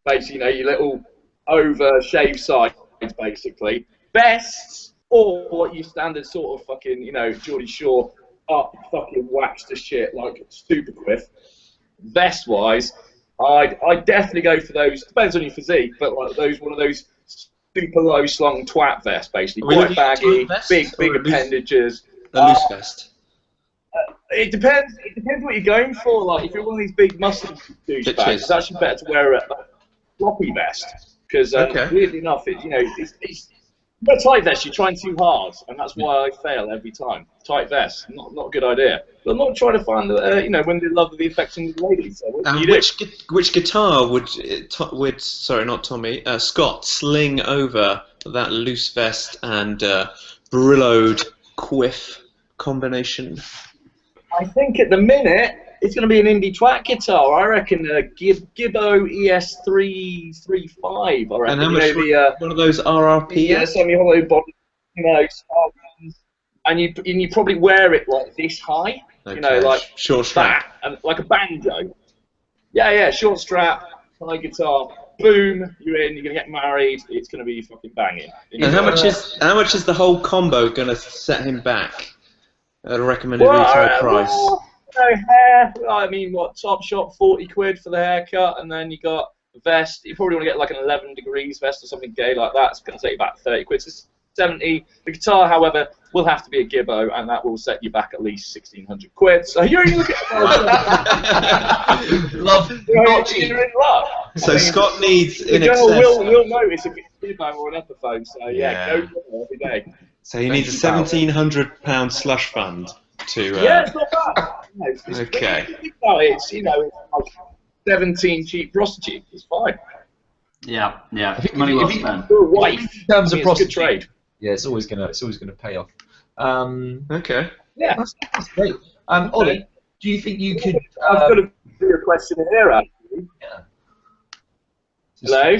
Basically, your little over-shaved sides, basically. Vests or your standard sort of fucking, Geordie Shore up, fucking waxed to shit like super quiff. Vest-wise, I'd definitely go for those. Depends on your physique, but like one of those super low slung twat vests, basically, quite baggy, big appendages. A loose vest. It depends. It depends what you're going for. Like, if you're one of these big muscle douchebags, it's actually better to wear a floppy vest because, weirdly enough, it's a tight vest. You're trying too hard, and that's why I fail every time. Tight vest, not a good idea. But I'm not trying to find when they love the affection of the ladies. So what do you do? Which guitar would sorry, not Tommy, Scott sling over that loose vest and brilloed quiff combination? I think at the minute it's going to be an indie twat guitar. I reckon a Gibbo ES335. I reckon. And how much one of those RRP? Yeah, semi-hollow body, and you probably wear it like this high, like short strap, and like a banjo. Yeah, short strap, high guitar. Boom, you're in. You're gonna get married. It's gonna be fucking banging. And how much is the whole combo gonna set him back at a recommended retail price? Hair. I mean, top shop, 40 quid for the haircut, and then you got a vest. You probably want to get like an 11 degrees vest or something gay like that. It's gonna take about 30 quid. It's 70. The guitar, however, will have to be a Gibbo, and that will set you back at least 1,600 quid. So you're in Love, not cheap. you're in luck. So Scott needs in The excess. girl will notice if it's a Gibbo or an Epiphone. So Yeah. go for it every day. So he needs a £1,700 slush fund to. Yeah, it's not bad. No, it's Okay. Think about it, it's like 17 cheap prostitutes. It's fine. Yeah, yeah. If Money well you- spent. For a wife, In terms of it's a good prostitute, trade. yeah, it's always gonna pay off. Okay. Yeah. That's great. Ollie, do you think you could? I've got a viewer question in here, actually. Yeah. Hello.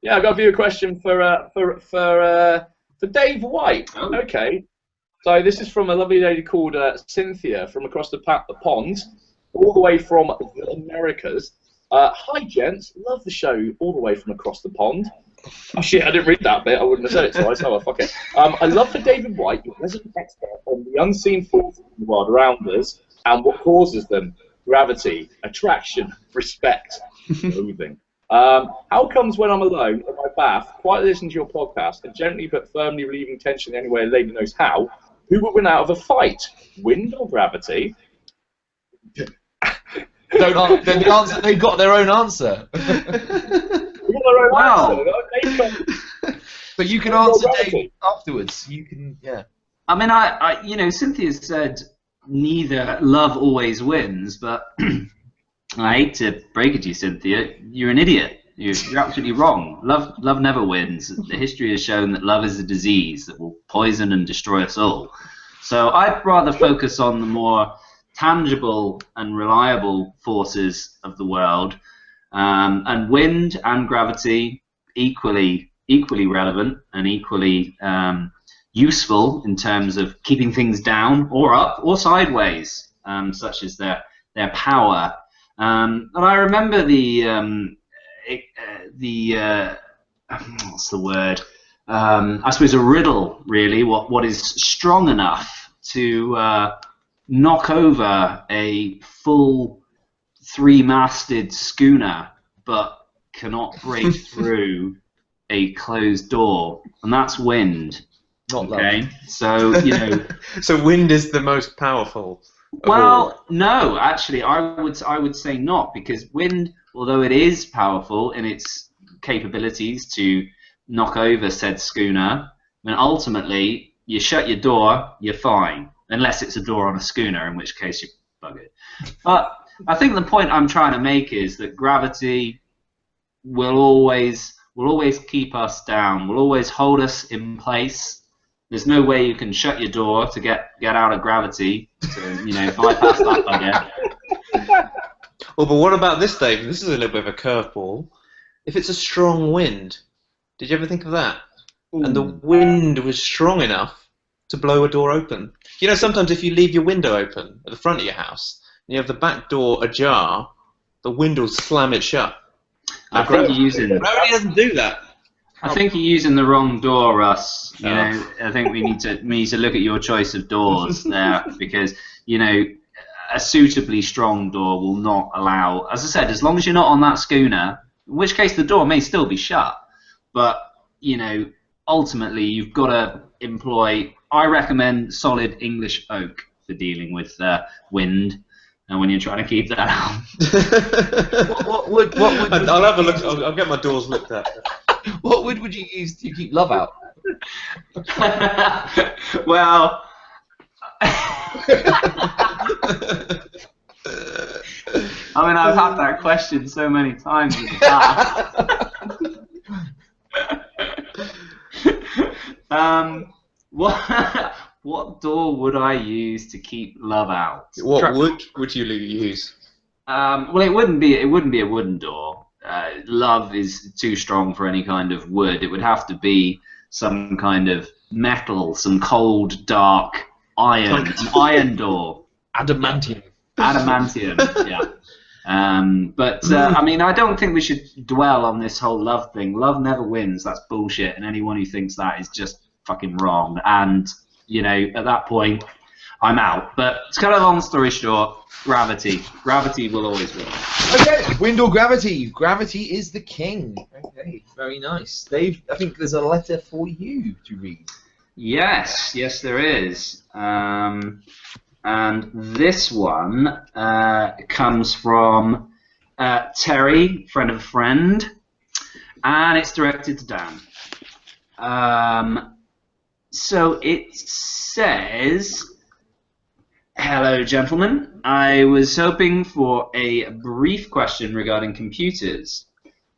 Yeah, I've got a viewer question for Dave White. Oh. Okay. So this is from a lovely lady called Cynthia from across the pond, all the way from the Americas. Hi, gents. Love the show all the way from across the pond. Oh, shit, I didn't read that bit. I wouldn't have said it twice. Oh, well, fuck it. I love for David White, your resident expert on the unseen forces in the world around us and what causes them. Gravity, attraction, respect, loathing. How comes when I'm alone in my bath, quietly listening to your podcast and gently but firmly relieving tension any way a lady knows how, who would win out of a fight? Wind or gravity? The answer. They've got their own answer. Wow. But you can answer Dave afterwards. You can, yeah. I mean, Cynthia said neither love always wins, but I hate to break it to you, Cynthia, you're an idiot. You're absolutely wrong. Love never wins. The history has shown that love is a disease that will poison and destroy us all. So I'd rather focus on the more tangible and reliable forces of the world, and wind and gravity equally relevant and equally useful in terms of keeping things down or up or sideways, such as their power. And I remember what's the word? I suppose a riddle, really. What is strong enough to knock over a full three-masted schooner, but cannot break through a closed door, and that's wind. Not love. Okay, so So wind is the most powerful. of all. Well, no, actually, I would say not, because wind, although it is powerful in its capabilities to knock over said schooner, I mean, ultimately, you shut your door, you're fine, unless it's a door on a schooner, in which case you're buggered. But I think the point I'm trying to make is that gravity will always keep us down, will always hold us in place. There's no way you can shut your door to get out of gravity to bypass that bugger. Well, but what about this, Dave? This is a little bit of a curveball. If it's a strong wind, did you ever think of that? Ooh. And the wind was strong enough to blow a door open. You know, sometimes if you leave your window open at the front of your house, and you have the back door ajar, the wind will slam it shut. I think you're using Gravity doesn't do that. the wrong door, Russ. I think we need to look at your choice of doors there, because a suitably strong door will not allow, as I said, as long as you're not on that schooner, in which case the door may still be shut, but ultimately you've got to employ. I recommend solid English oak for dealing with wind, and when you're trying to keep that out. What would I'll have a look. I'll get my doors looked at. What wood would you use to keep love out? Well, I mean, I've had that question so many times in the past. What door would I use to keep love out? What wood would you use? Well, it wouldn't be a wooden door. Love is too strong for any kind of wood. It would have to be some kind of metal, some cold, dark iron, an iron door. Adamantium. Adamantium, yeah. But I mean, I don't think we should dwell on this whole love thing. Love never wins. That's bullshit. And anyone who thinks that is just fucking wrong. And at that point, I'm out. But to cut a long story short, gravity. Gravity will always win. Okay, wind or gravity? Gravity is the king. Okay, very nice. Dave, I think there's a letter for you to read. Yes, there is. And this one comes from Terry, friend of a friend, and it's directed to Dan. So it says, "Hello, gentlemen. I was hoping for a brief question regarding computers.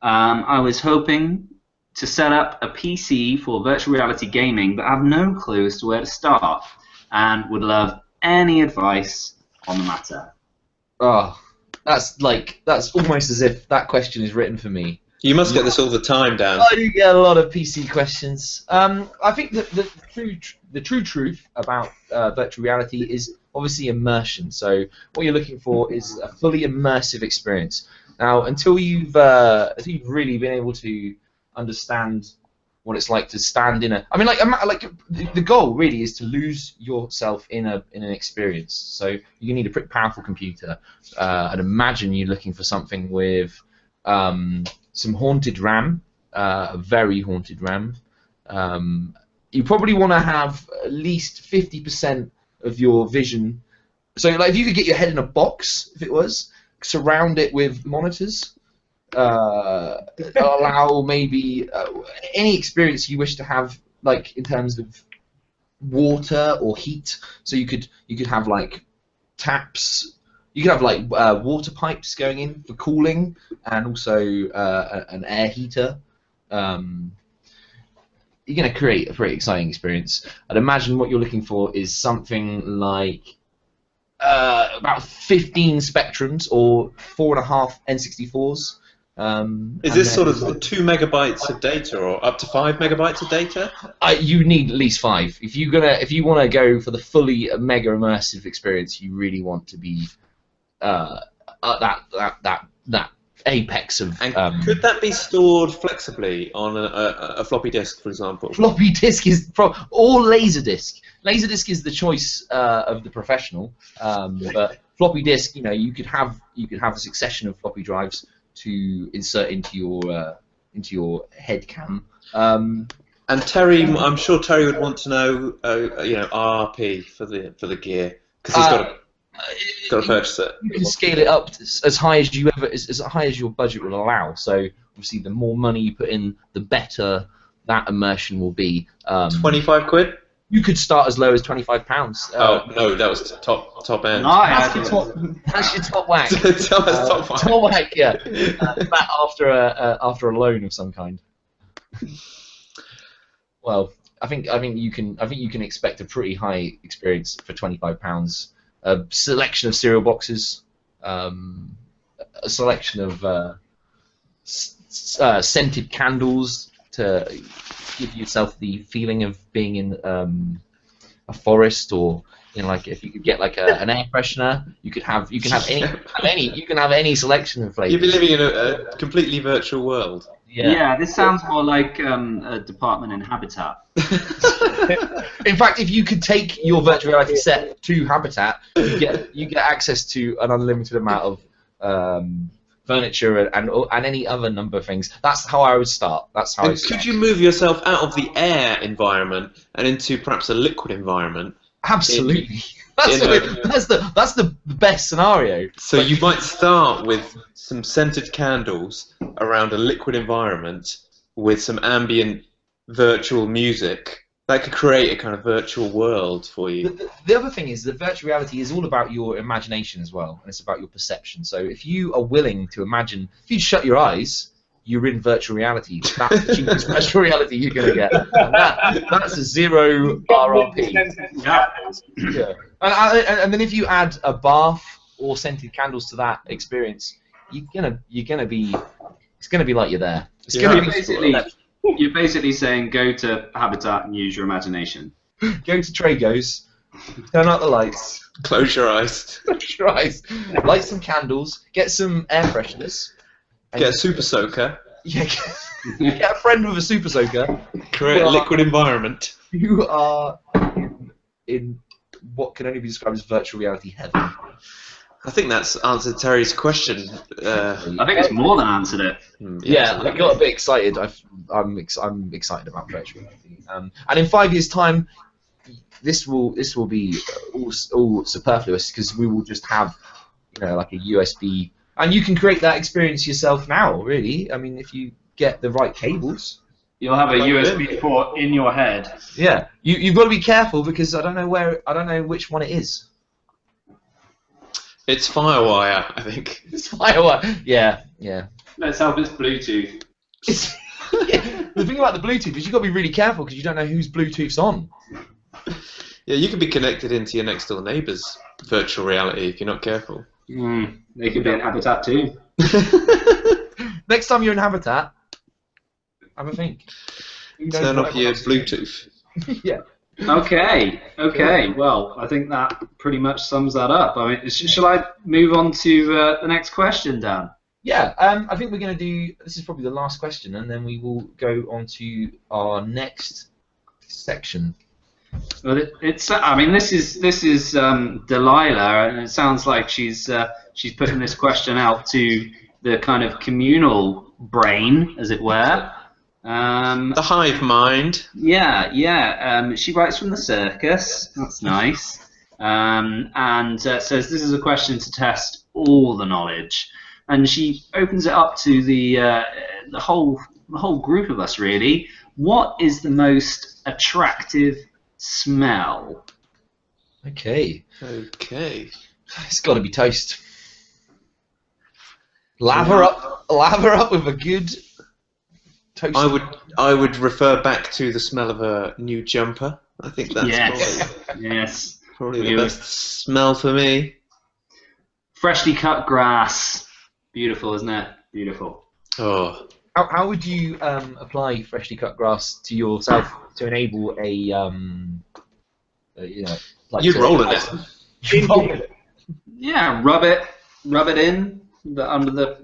I was hoping to set up a PC for virtual reality gaming, but I have no clue as to where to start, and would love any advice on the matter." Oh, that's almost as if that question is written for me. You must get this all the time, Dan. I do get a lot of PC questions. I think that the true truth about virtual reality is obviously immersion. So what you're looking for is a fully immersive experience. Now, until you've really been able to understand what it's like to stand in a, I mean, the goal really is to lose yourself in an experience. So you need a pretty powerful computer. I'd imagine you're looking for something with some haunted RAM, very haunted RAM. You probably want to have at least 50% of your vision. So, like, if you could get your head in a box, if it was, surround it with monitors, allow maybe any experience you wish to have, like in terms of water or heat. So you could have like taps. You could have like water pipes going in for cooling, and also an air heater. You're going to create a pretty exciting experience. I'd imagine what you're looking for is something like about 15 Spectrums or 4.5 N64s. Is this sort of 2 megabytes of data, or up to 5 megabytes of data? You need at least 5. If you want to go for the fully mega immersive experience, you really want to be that apex of. And could that be stored flexibly on a floppy disk, for example? Floppy disk is or laserdisc. Laserdisc is the choice of the professional, but floppy disk, you could have a succession of floppy drives to insert into your head cam. And Terry, I'm sure Terry would want to know, RRP for the gear, because he's got to purchase it. You can scale it up as high as your budget will allow. So obviously, the more money you put in, the better that immersion will be. 25 quid. You could start as low as £25. Oh no, that was top end. That's your top whack. Top whack, yeah. That after a loan of some kind. Well, I think you can expect a pretty high experience for £25. A selection of cereal boxes, a selection of scented candles to give yourself the feeling of being in a forest, or like if you could get like an air freshener, you can have any selection of flavors. You'd be living in a completely virtual world. Yeah, this sounds more like a department in Habitat. In fact, if you could take your virtual reality set to Habitat, you get access to an unlimited amount of furniture and any other number of things. That's how I would start. Could you move yourself out of the air environment and into perhaps a liquid environment? Absolutely. That's the best scenario. So you might start with some scented candles around a liquid environment with some ambient virtual music. That could create a kind of virtual world for you. The other thing is that virtual reality is all about your imagination as well, and it's about your perception. So if you are willing to imagine, if you shut your eyes, you're in virtual reality. That's the cheapest virtual reality you're going to get. And that's a 0 RRP. Yeah. And then if you add a bath or scented candles to that experience, it's gonna be like you're there. It's gonna be You're basically saying go to Habitat and use your imagination. Go to Trago's, turn out the lights, close your eyes, light some candles, get some air fresheners, get a super soaker. Yeah, get a friend with a super soaker. Create a liquid environment. You are in what can only be described as virtual reality heaven? I think that's answered Terry's question. I think it's more than answered it. Yeah, I got a bit excited. I'm excited about virtual reality. And in 5 years' time, this will be all superfluous because we will just have, like a USB, and you can create that experience yourself now. Really, I mean, if you get the right cables. You'll have a USB port in your head. Yeah, you've got to be careful because I don't know which one it is. It's Firewire, I think. It's Firewire. Yeah. Let's hope it's Bluetooth. The thing about the Bluetooth is you've got to be really careful because you don't know whose Bluetooth's on. Yeah, you could be connected into your next door neighbour's virtual reality if you're not careful. They could be in Habitat too. Next time you're in Habitat, have a think. Turn off your Bluetooth. Yeah. Okay. Well, I think that pretty much sums that up. I mean, shall I move on to the next question, Dan? Yeah. I think we're going to do. This is probably the last question, and then we will go on to our next section. Well, I mean, this is Delilah, and it sounds like she's putting this question out to the kind of communal brain, as it were. The hive mind. Yeah. She writes from the circus. That's nice. And says this is a question to test all the knowledge, and she opens it up to the whole group of us. Really, what is the most attractive smell? Okay. It's got to be toast. Lather up with a good toast. I would refer back to the smell of a new jumper. I think that's probably the best smell for me. Freshly cut grass. Beautiful, isn't it? Beautiful. Oh. How would you apply freshly cut grass to yourself to enable a You'd roll in it. Yeah, rub it in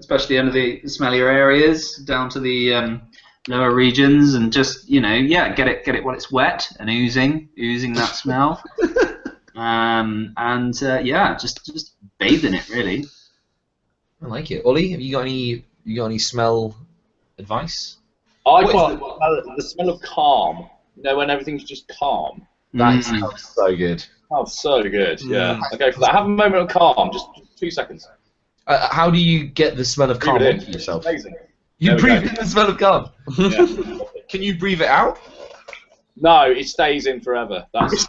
especially under the smellier areas down to the lower regions, and just get it when it's wet and oozing that smell. Just bathe in it, really. I like it. Ollie, have you got any smell advice? I quite the smell of calm. When everything's just calm. That smells so good. Oh, so good. Yeah, I go for that. Have a moment of calm, just 2 seconds. How do you get the smell of calm into yourself? Amazing. You breathe in the smell of calm. Yeah. Can you breathe it out? No, it stays in forever. That's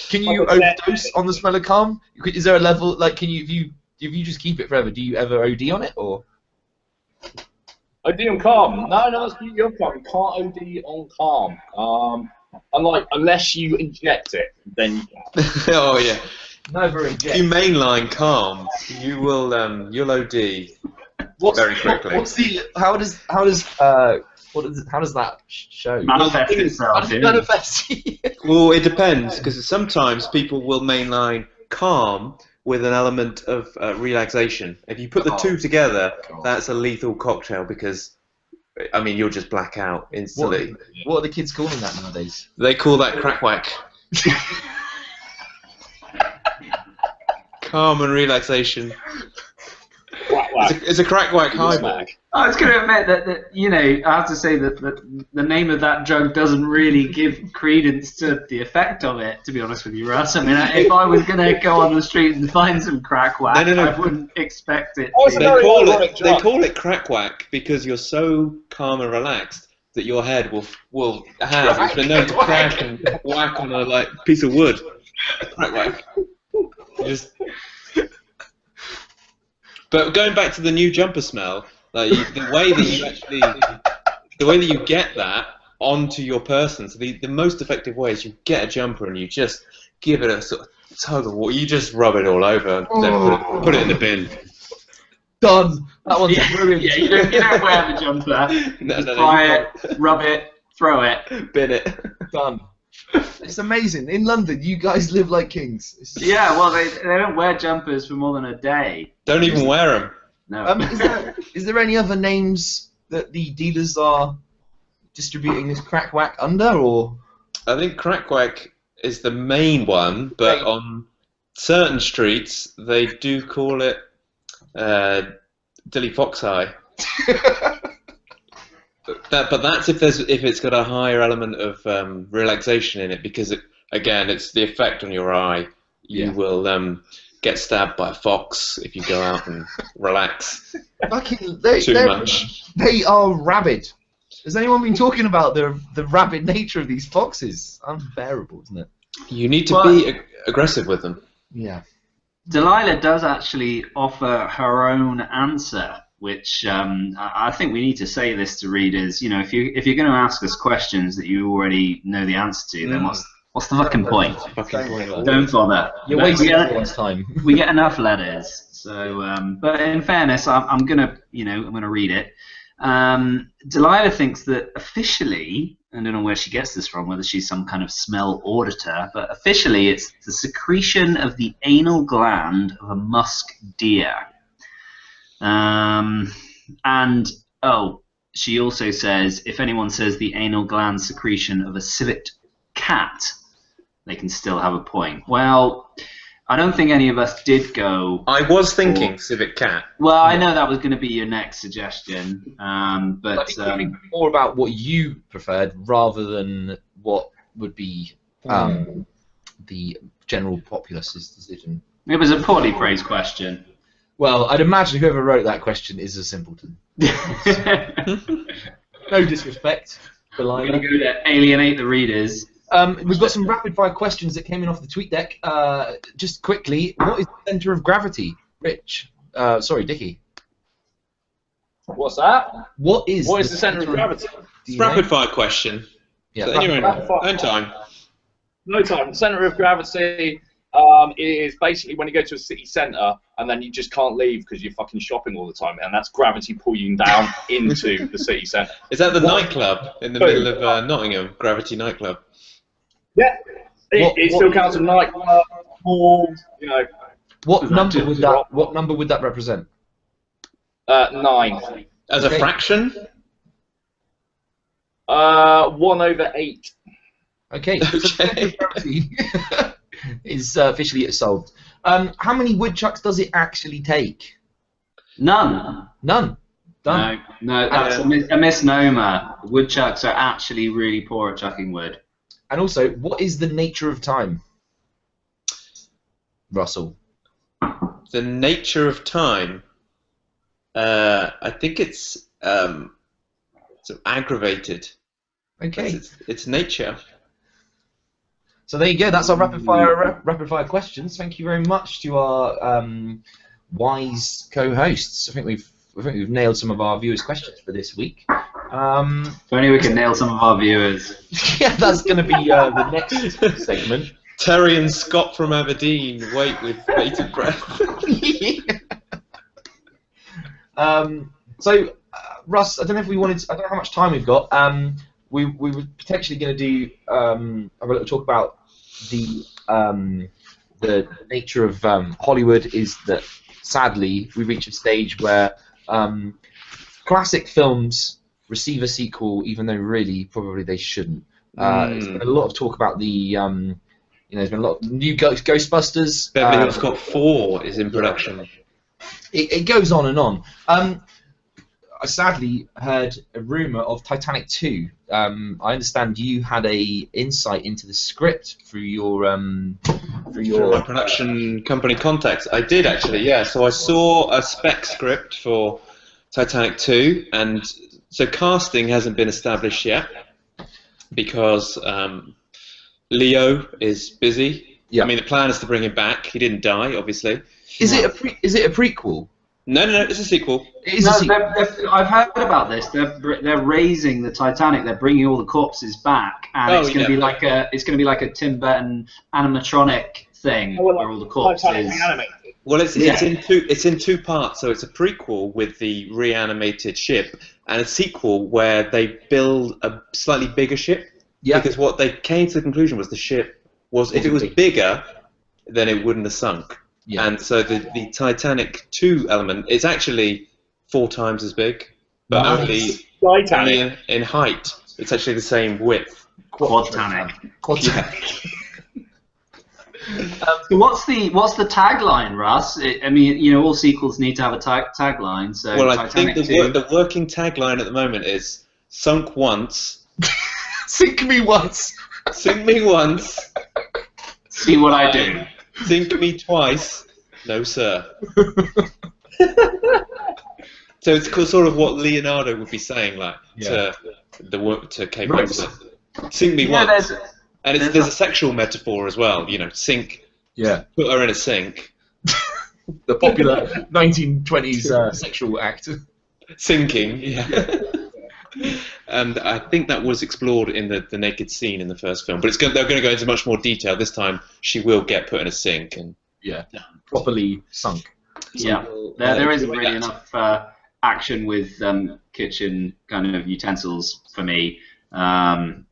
Can you overdose on the smell of calm? Is there a level can you if you just keep it forever? Do you ever OD on it or? OD on calm? No, that's beauty of calm. You can't OD on calm. Unless you inject it, then you can. Oh yeah. Never inject. If you mainline calm, you will you'll OD very quickly. How does that show? Manifest itself. Well, it depends, because sometimes people will mainline calm with an element of relaxation. If you put the two together, that's a lethal cocktail, because you'll just black out instantly. What are the kids calling that nowadays? They call that crack whack. Calm and relaxation. It's a crack whack highball. I was going to admit that I have to say that the name of that drug doesn't really give credence to the effect of it, to be honest with you, Russ. I mean, if I was going to go on the street and find some crack whack, I wouldn't expect it. They call it crack whack because you're so calm and relaxed that your head will have. It's been known to crack and whack on a piece of wood. Crack whack. But going back to the new jumper smell, the way that you get that onto your person, so the most effective way is you get a jumper and you just give it a sort of tug of war. You just rub it all over, and then put it in the bin. Done. That one's brilliant. Yeah, you don't wear the jumper. Try it, rub it, throw it, bin it. Done. It's amazing. In London, you guys live like kings. Yeah, well, they don't wear jumpers for more than a day. Don't even wear them. No. Is there any other names that the dealers are distributing this crack whack under, or? I think crack whack is the main one, but on certain streets they do call it Dilly Fox Eye. But that's if it's got a higher element of relaxation in it, because again, it's the effect on your eye. You will get stabbed by a fox if you go out and relax too much. They are rabid. Has anyone been talking about the rabid nature of these foxes? Unbearable, isn't it? You need to be aggressive with them. Yeah. Delilah does actually offer her own answer, which I think we need to say this to readers. You know, if you're going to ask us questions that you already know the answer to, then what's the fucking point? Don't bother. You're wasting everyone's time. We get enough letters. So, but in fairness, I'm gonna read it. Delilah thinks that officially, I don't know where she gets this from, whether she's some kind of smell auditor, but officially it's the secretion of the anal gland of a musk deer. She also says if anyone says the anal gland secretion of a civet cat, they can still have a point. Well, I don't think any of us did go. I was thinking civet cat. Well, I know that was going to be your next suggestion, but I think more about what you preferred rather than what would be the general populace's decision. it was a poorly phrased question. Well, I'd imagine whoever wrote that question is a simpleton. No disrespect, We're Delilah. going to go to alienate the readers. We've got some rapid-fire questions that came in off the tweet deck. Just quickly, what is the centre of gravity? Rich. Sorry, Dickie. What's that? What is the centre of gravity? It's rapid-fire question. Yeah, So in your own time. No time. The centre of gravity is basically when you go to a city centre and then you just can't leave because you're fucking shopping all the time, and that's gravity pulling down into the city centre. Is that the nightclub in the middle of Nottingham? Gravity nightclub. Yeah. It still counts as nightclub, mall, you know. What number would that represent? 9. As a fraction? 1/8. Okay. So the centre of gravity is officially solved. How many woodchucks does it actually take? None. None. Done. No, that's a misnomer. Woodchucks are actually really poor at chucking wood. And also, what is the nature of time? Russell. The nature of time? I think it's sort of aggravated. Okay. It's nature. So there you go. That's our rapid fire questions. Thank you very much to our wise co-hosts. I think we've nailed some of our viewers' questions for this week. If only we could nail some of our viewers. Yeah, that's going to be the next segment. Terry and Scott from Aberdeen wait with bated breath. So, Russ, I don't know if we wanted. I don't know how much time we've got. We were potentially going to do a little talk about the nature of Hollywood. Is that sadly we reach a stage where classic films receive a sequel, even though really probably they shouldn't. There's been a lot of talk about the there's been a lot of new Ghostbusters. Beverly Hills Cop 4 is in production. It goes on and on. I sadly heard a rumor of Titanic 2. I understand you had a insight into the script through your My production company contacts. I did actually, yeah. So I saw a spec script for Titanic 2, and so casting hasn't been established yet because Leo is busy. Yeah. I mean, the plan is to bring him back. He didn't die, obviously. Is it a prequel? No, it's a sequel. It is a sequel. I've heard about this. They're raising the Titanic. They're bringing all the corpses back, and it's going to be like a Tim Burton animatronic thing where all the corpses. Well, it's in two parts. So it's a prequel with the reanimated ship, and a sequel where they build a slightly bigger ship. Yeah. Because what they came to the conclusion was the ship was, if it was bigger, then it wouldn't have sunk. Yeah. And so the Titanic 2 element is actually 4 times as big, but only in height. It's actually the same width. Quadtanic. Quadtanic. So what's the tagline, Russ? I mean, you know, all sequels need to have a tagline. So Well, I think Titanic 2. the working tagline at the moment is "Sunk once, Sink me once. sink me once, See what I do. sink me twice, no sir." So it's sort of what Leonardo would be saying, like to Kate Winslet. Sink me once, and there's a sexual metaphor as well. You know, sink. Yeah. Put her in a sink. The popular 1920s sexual act. Sinking. Yeah. And I think that was explored in the naked scene in the first film, but they're going to go into much more detail this time. She will get put in a sink and Properly sunk. Yeah, there isn't really enough action with kitchen kind of utensils for me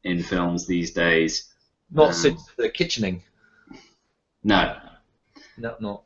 in films these days. Not since the kitchening. No. No, not.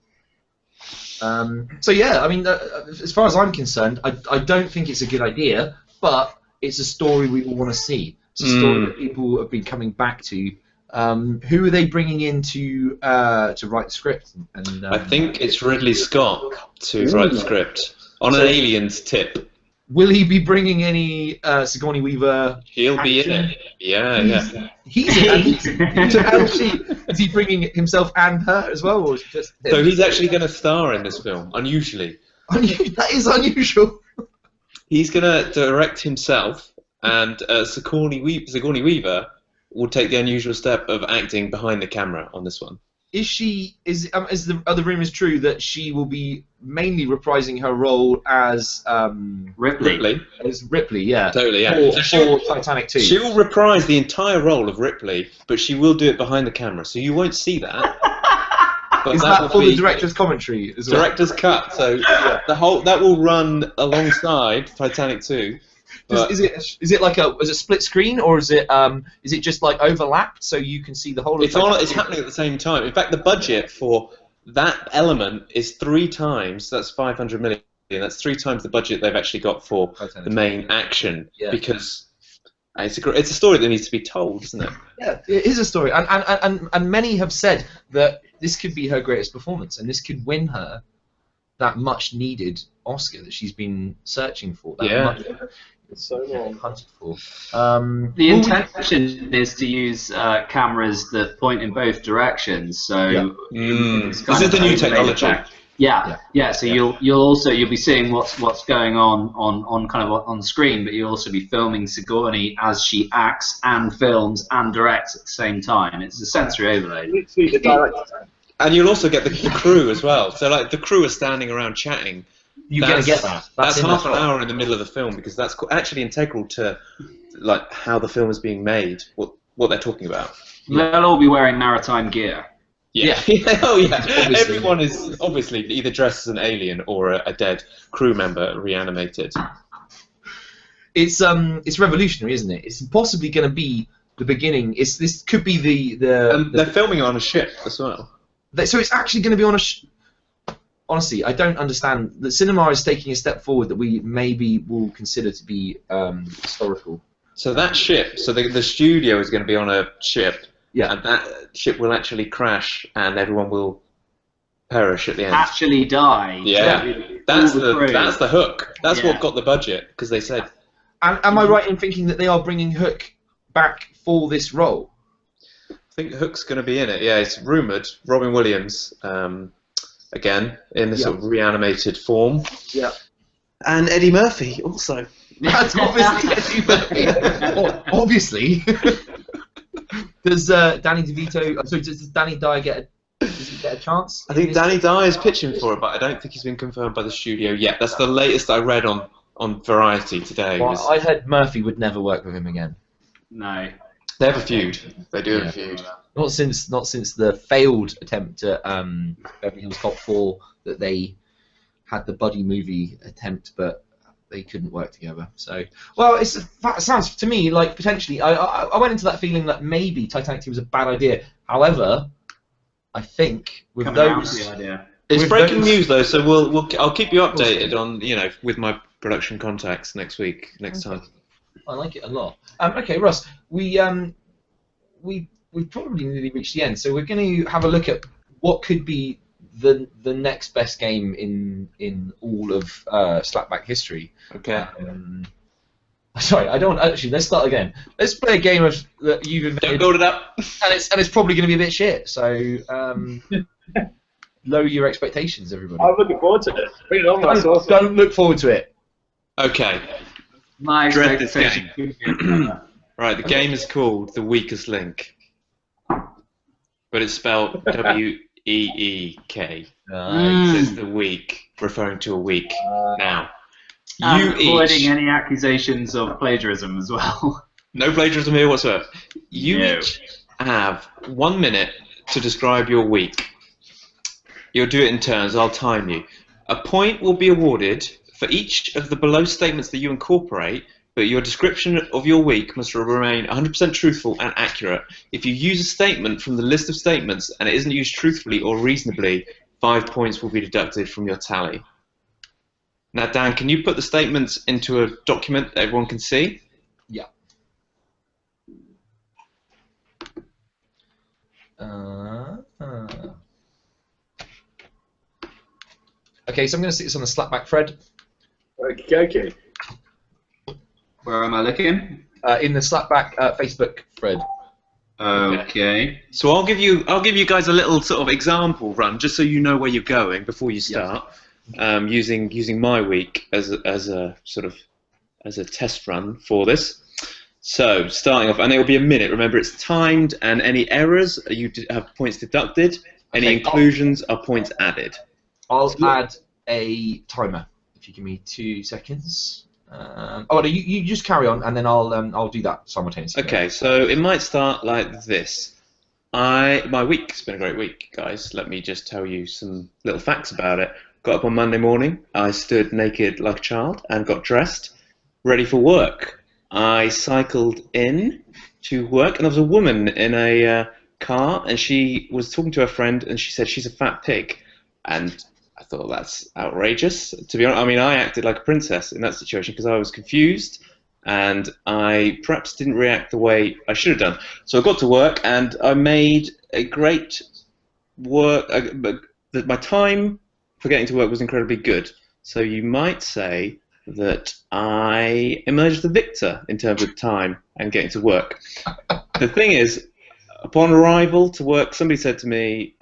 So yeah, I mean, as far as I'm concerned, I don't think it's a good idea, but it's a story we all want to see. It's a story that people have been coming back to. Who are they bringing in to write the script? And I think it's Ridley Scott to write the script on an Aliens tip. Will he be bringing any Sigourney Weaver? He'll be in it. Yeah. He's in it. Is he bringing himself and her as well, or is it just him? So he's actually going to star in this film, unusually. That is unusual. He's going to direct himself, and Sigourney Weaver will take the unusual step of acting behind the camera on this one. Are the other rumours true that she will be mainly reprising her role as Ripley? As Ripley, yeah. Totally, yeah. For Titanic 2. She will reprise the entire role of Ripley, but she will do it behind the camera, so you won't see that. But Is that for the director's commentary as well? Director's cut, so that will run alongside Titanic 2. Is it like a split screen, or is it just like overlapped so you can see the whole of It's happening at the same time. In fact, the budget for that element is 3 times. That's 500 million. That's 3 times the budget they've actually got for the main action. Yeah. Because it's a story that needs to be told, isn't it? Yeah, it is a story, and many have said that this could be her greatest performance, and this could win her that much needed Oscar that she's been searching for. It's so long hunted for. The intention is to use cameras that point in both directions. So this is the new technology. Yeah. So you'll be seeing what's going on kind of on screen, but you'll also be filming Sigourney as she acts and films and directs at the same time. It's a sensory overload. And you'll also get the crew as well. So like the crew are standing around chatting. You're going to get that. That's half an hour in the middle of the film, because that's actually integral to like how the film is being made, what they're talking about. They'll all be wearing maritime gear. Yeah. Oh yeah. Everyone is obviously either dressed as an alien or a dead crew member reanimated. It's revolutionary, isn't it? It's possibly going to be the beginning. This could be they're filming it on a ship as well. So it's actually going to be on a. Honestly, I don't understand. The cinema is taking a step forward that we maybe will consider to be historical. So that ship, the studio is going to be on a ship, and that ship will actually crash, and everyone will perish at the end. Actually die. Yeah, that's the hook. That's what got the budget, because they said. And am I right in thinking that they are bringing Hook back for this role? I think Hook's going to be in it. Yeah, it's rumored. Robin Williams. Again, in this sort of reanimated form. Yeah. And Eddie Murphy also. That's obviously Eddie Murphy. Obviously. Does Danny DeVito? So does Danny Dye get a chance? I think Danny Dye is pitching for it, but I don't think he's been confirmed by the studio yet. That's the latest I read on Variety today. Well, I heard Murphy would never work with him again. No. They have a feud. They do have a feud. Not since the failed attempt at Beverly Hills Cop 4 that they had the buddy movie attempt, but they couldn't work together. So, well, it sounds to me like potentially I went into that feeling that maybe Titanic 2 was a bad idea. However, I think with it's breaking news though, so I'll keep you updated on with my production contacts next time. I like it a lot. Okay, Russ, we we've probably nearly reached the end. So we're going to have a look at what could be the next best game in all of slapback history. Okay. Sorry, I don't actually. Let's start again. Let's play a game of that you've invented, Don't build it up. and it's probably going to be a bit shit. So lower your expectations, everybody. I'm looking forward to it. Bring it on, Russell. Don't look forward to it. Okay. My Dread this expectation. Right, the game is called The Weakest Link, but it's spelled W-E-E-K. So it's the weak, referring to a week. Now, you avoiding each... any accusations of plagiarism as well. No plagiarism here whatsoever. You No. each have 1 minute to describe your week. You'll do it in turns, I'll time you. A point will be awarded for each of the below statements that you incorporate, but your description of your week must remain 100% truthful and accurate. If you use a statement from the list of statements and it isn't used truthfully or reasonably, 5 points will be deducted from your tally. Now, Dan, can you put the statements into a document that everyone can see? Yeah. Okay, so I'm going to stick this on the slapback thread. Okay. Where am I looking? In the slapback Facebook thread. Okay. So I'll give you guys a little sort of example run, just so you know where you're going before you start. Using my week as a test run for this. So starting off, and it will be a minute. Remember, it's timed, and any errors you have points deducted. Any Okay, inclusions are points added. I'll add a timer if you give me 2 seconds. You just carry on, and then I'll do that simultaneously. Okay, so it might start like this. My week's been a great week, guys. Let me just tell you some little facts about it. Got up on Monday morning. I stood naked like a child and got dressed, ready for work. I cycled in to work, and there was a woman in a car, and she was talking to her friend, and she said she's a fat pig, and I thought that's outrageous. To be honest, I mean, I acted like a princess in that situation because I was confused, and I perhaps didn't react the way I should have done. So I got to work, and I made a great work. My time for getting to work was incredibly good. So you might say that I emerged the victor in terms of time and getting to work. The thing is, upon arrival to work, somebody said to me,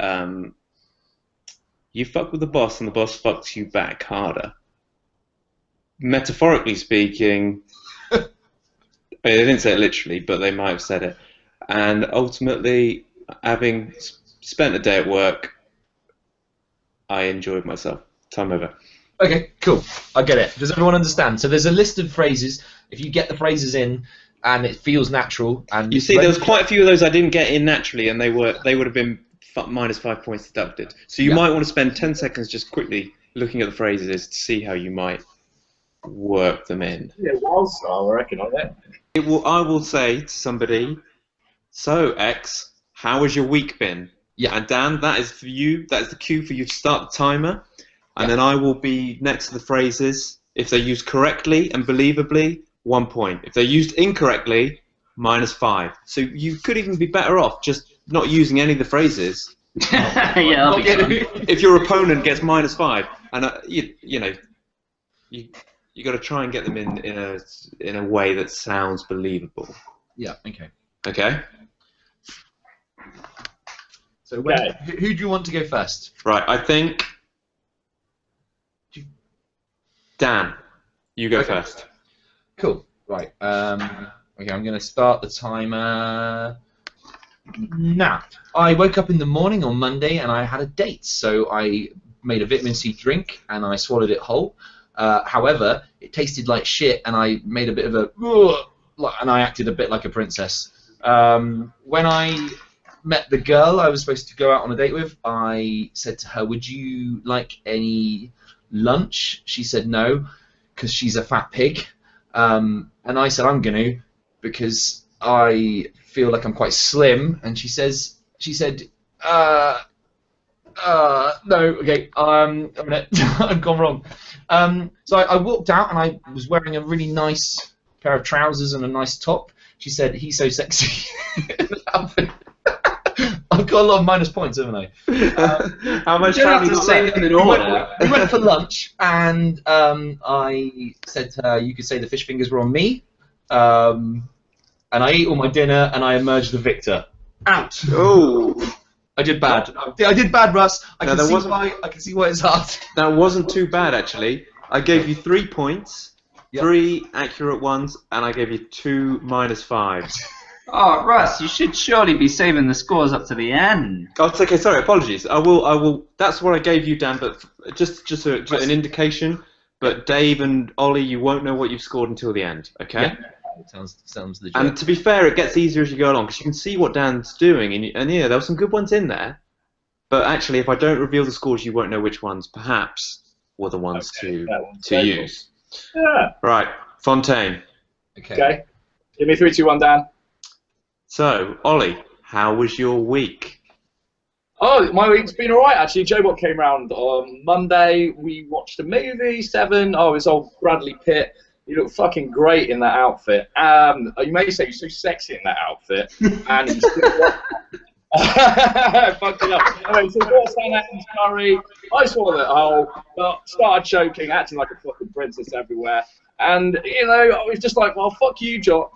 you fuck with the boss and the boss fucks you back harder. Metaphorically speaking, they didn't say it literally, but they might have said it. And ultimately, having spent a day at work, I enjoyed myself. Time over. Okay, cool. I get it. Does everyone understand? So there's a list of phrases. If you get the phrases in and it feels natural, and You see, there was quite a few of those I didn't get in naturally, and they would have been minus 5 points deducted. So you might want to spend 10 seconds just quickly looking at the phrases to see how you might work them in. Yeah, wild style, I reckon, on that. I will say to somebody, so X, how has your week been? Yeah. And Dan, that is for you. That is the cue for you to start the timer. And then I will be next to the phrases. If they're used correctly and believably, 1 point. If they're used incorrectly, minus 5. So you could even be better off just not using any of the phrases. Yeah, that'll be fun. If your opponent gets minus 5, and you got to try and get them in a way that sounds believable. Yeah. Okay. Okay. So who do you want to go first? Right. I think Dan, you go first. Cool. Right. Okay. I'm going to start the timer now. I woke up in the morning on Monday and I had a date, so I made a vitamin C drink and I swallowed it whole. However, it tasted like shit, and I made a bit of and I acted a bit like a princess. When I met the girl I was supposed to go out on a date with, I said to her, "Would you like any lunch?" She said no, because she's a fat pig. And I said, "I'm gonna," because I feel like I'm quite slim. And she said, no, okay, I've gone wrong. So I walked out and I was wearing a really nice pair of trousers and a nice top. She said, "He's so sexy." got a lot of minus points, haven't I? How much You don't time have you to got say left? them in order. We went for lunch, and I said to her, you could say the fish fingers were on me. And I ate all my dinner, and I emerged the victor. Out. Oh, I did bad. I did bad, Russ. I No, can there see wasn't- why. I can see why it's hard. that wasn't too bad actually. I gave you 3 points, Yep. 3 accurate ones, and I gave you 2 -5s. Oh, Russ, you should surely be saving the scores up to the end. Oh, it's okay. Sorry, apologies. I will. That's what I gave you, Dan. But just an indication. But Dave and Ollie, you won't know what you've scored until the end. Okay. Yeah. Sounds legit. And to be fair, it gets easier as you go along because you can see what Dan's doing, and yeah, there were some good ones in there. But actually, if I don't reveal the scores, you won't know which ones perhaps were the ones to use. Yeah. Right, Fontaine. Okay. Give me 3, 2, 1, Dan. So, Ollie, how was your week? Oh, my week's been alright actually. Joe came round on Monday. We watched a movie, 7. Oh, it's old Bradley Pitt. You look fucking great in that outfit. You may say you're so sexy in that outfit. And he's fucking up. Anyway, so we got Sam Curry. I swallowed it whole, but started choking, acting like a fucking princess everywhere. And, you know, I was just like, well, fuck you, Joe.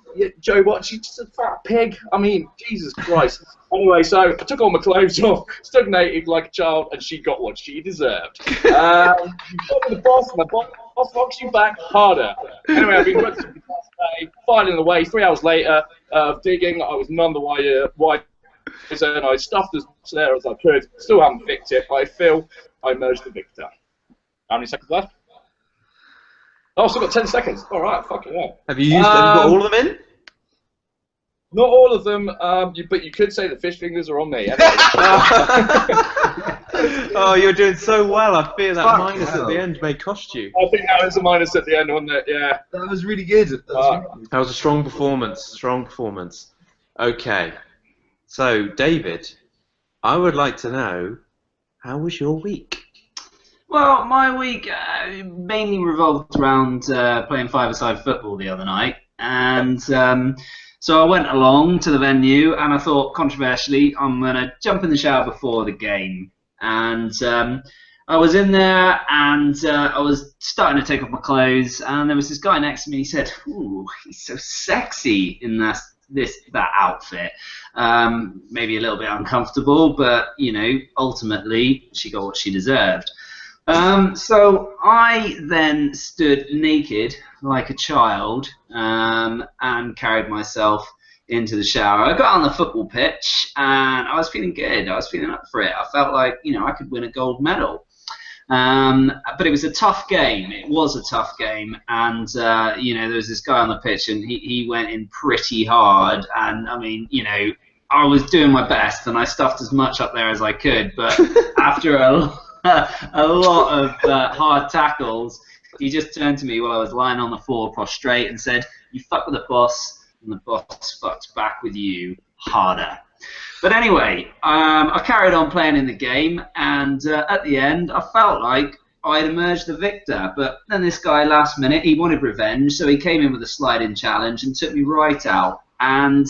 What? She's just a fat pig. I mean, Jesus Christ. Anyway, so I took all my clothes off, stagnated like a child, and she got what she deserved. You got the boss, and the boss knocks you back harder. Anyway, I've been working for the past day, filing away. 3 hours later of digging, I was none the wiser, and I stuffed as much there as I could. Still haven't fixed it, but I feel I emerged the victor. How many seconds left? Oh, I've still got 10 seconds. All right, fucking hell. Have you got all of them in? Not all of them, but you could say the fish fingers are on me. Anyway. Oh, you're doing so well. I fear that Fuck minus hell. at the end may cost you. I think that was a minus at the end, wasn't it? Yeah. That was really good. That was a strong performance. Strong performance. Okay. So, David, I would like to know, how was your week? Well, my week mainly revolved around playing five-a-side football the other night, and so I went along to the venue, and I thought, controversially, I'm going to jump in the shower before the game, and I was in there, and I was starting to take off my clothes, and there was this guy next to me. He said, "Ooh, he's so sexy in that outfit." Maybe a little bit uncomfortable, but you know, ultimately, she got what she deserved. So I then stood naked like a child and carried myself into the shower. I got on the football pitch and I was feeling good. I was feeling up for it. I felt like, you know, I could win a gold medal. But it was a tough game. It was a tough game, and you know, there was this guy on the pitch, and he went in pretty hard. And I mean, you know, I was doing my best, and I stuffed as much up there as I could. But after a lot of hard tackles, he just turned to me while I was lying on the floor prostrate and said, "You fuck with the boss, and the boss fucks back with you harder." But anyway, I carried on playing in the game, and at the end, I felt like I'd emerged the victor. But then this guy, last minute, he wanted revenge, so he came in with a slide-in challenge and took me right out. And,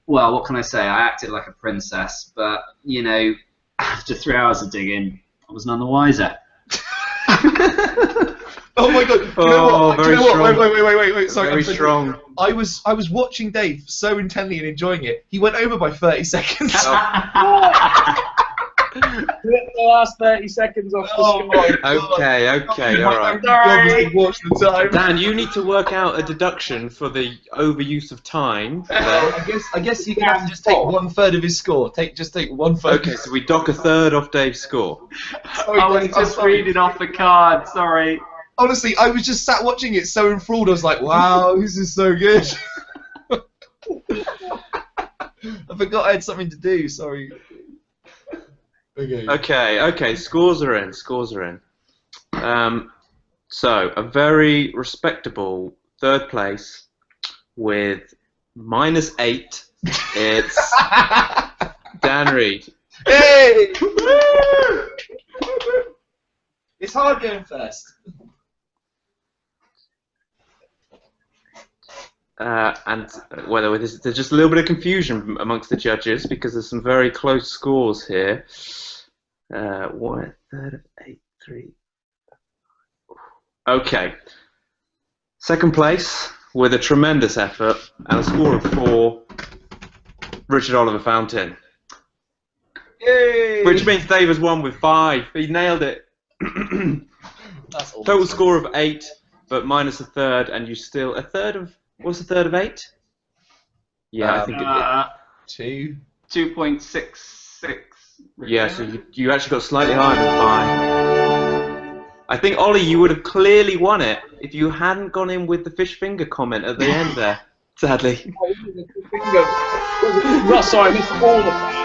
well, what can I say? I acted like a princess, but, you know, after 3 hours of digging, I was none the wiser. Oh my god! Do you know what? very Do you know what? strong. Wait! Sorry, Very I'm so- strong. I was watching Dave so intently and enjoying it. He went over by 30 seconds. The last 30 seconds off the Oh score. my god! Okay, all right. Sorry. Watch the time. Dan, you need to work out a deduction for the overuse of time. I guess you can have to just take 1/3 of his score. Just take 1/3. Okay, so we dock 1/3 off Dave's score. Sorry, I was Dave, I'm just sorry. reading off the card, sorry. Honestly, I was just sat watching it so enthralled. I was like, wow, this is so good. I forgot I had something to do. Sorry. Okay. Okay, scores are in. So, a very respectable third place with -8. It's Dan Reed. Hey! It's hard going first. and whether there's just a little bit of confusion amongst the judges because there's some very close scores here. 1/3 of 8, 3. Okay. Second place with a tremendous effort and a score of 4, Richard Oliver Fountain. Yay! Which means Dave has won with 5. He nailed it. That's awesome. Total score of 8, but minus a third, and you still what's a third of 8? Yeah, I think it 2. 2.66. Yeah, so you actually got slightly higher than 5. I think, Ollie, you would have clearly won it if you hadn't gone in with the fish finger comment at the end there, sadly. Russ, sorry, I missed all of that.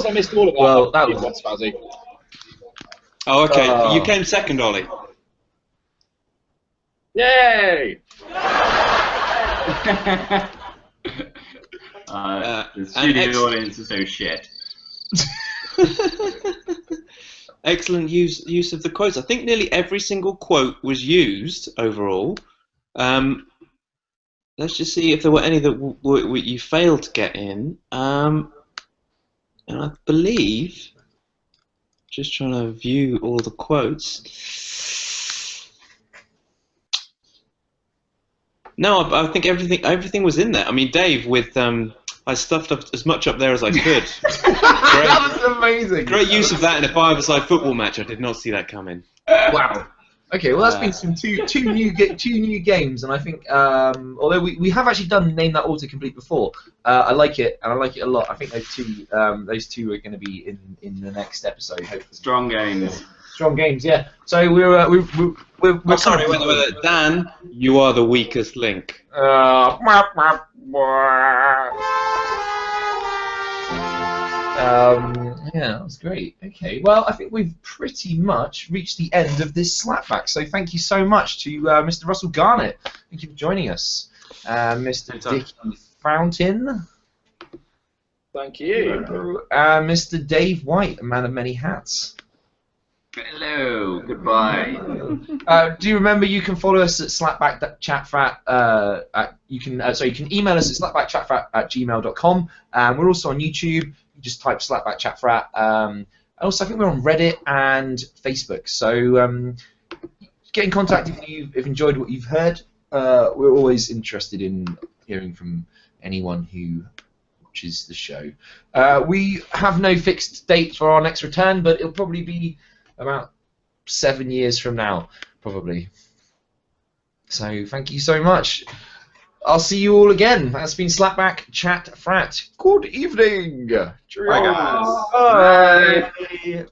I missed all of that. Well, that was fuzzy. Oh, okay. You came second, Ollie. Yay! The studio audience is so shit. Excellent use of the quotes. I think nearly every single quote was used overall. Let's just see if there were any that you failed to get in. And I believe, just trying to view all the quotes. No, I think everything was in there. I mean, Dave, with I stuffed up as much up there as I could. That was amazing. Great use of that in a 5-a-side football match. I did not see that coming. Wow. Okay, well that's been some two new games, and I think although we have actually done Name That Autocomplete before, I like it and I like it a lot. I think those two are going to be in the next episode. Hopefully. Strong games. Strong games, yeah. So we're sorry, wait. Dan, you are the weakest link. Yeah, that was great. Okay, well, I think we've pretty much reached the end of this slapback. So thank you so much to Mr. Russell Garnett. Thank you for joining us. Mr. Dickie Fountain. Thank you. Mr. Dave White, a man of many hats. Hello. Goodbye. Do you remember you can follow us at slapback.chatfrat? You can email us at slapbackchatfrat@gmail.com. We're also on YouTube. You just type slapbackchatfrat. Also, I think we're on Reddit and Facebook. So get in contact if you've enjoyed what you've heard. We're always interested in hearing from anyone who watches the show. We have no fixed date for our next return, but it'll probably be about 7 years from now, probably. So thank you so much. I'll see you all again. That's been Slapback Chat Frat. Good evening. Cheerio. Bye, guys. Bye.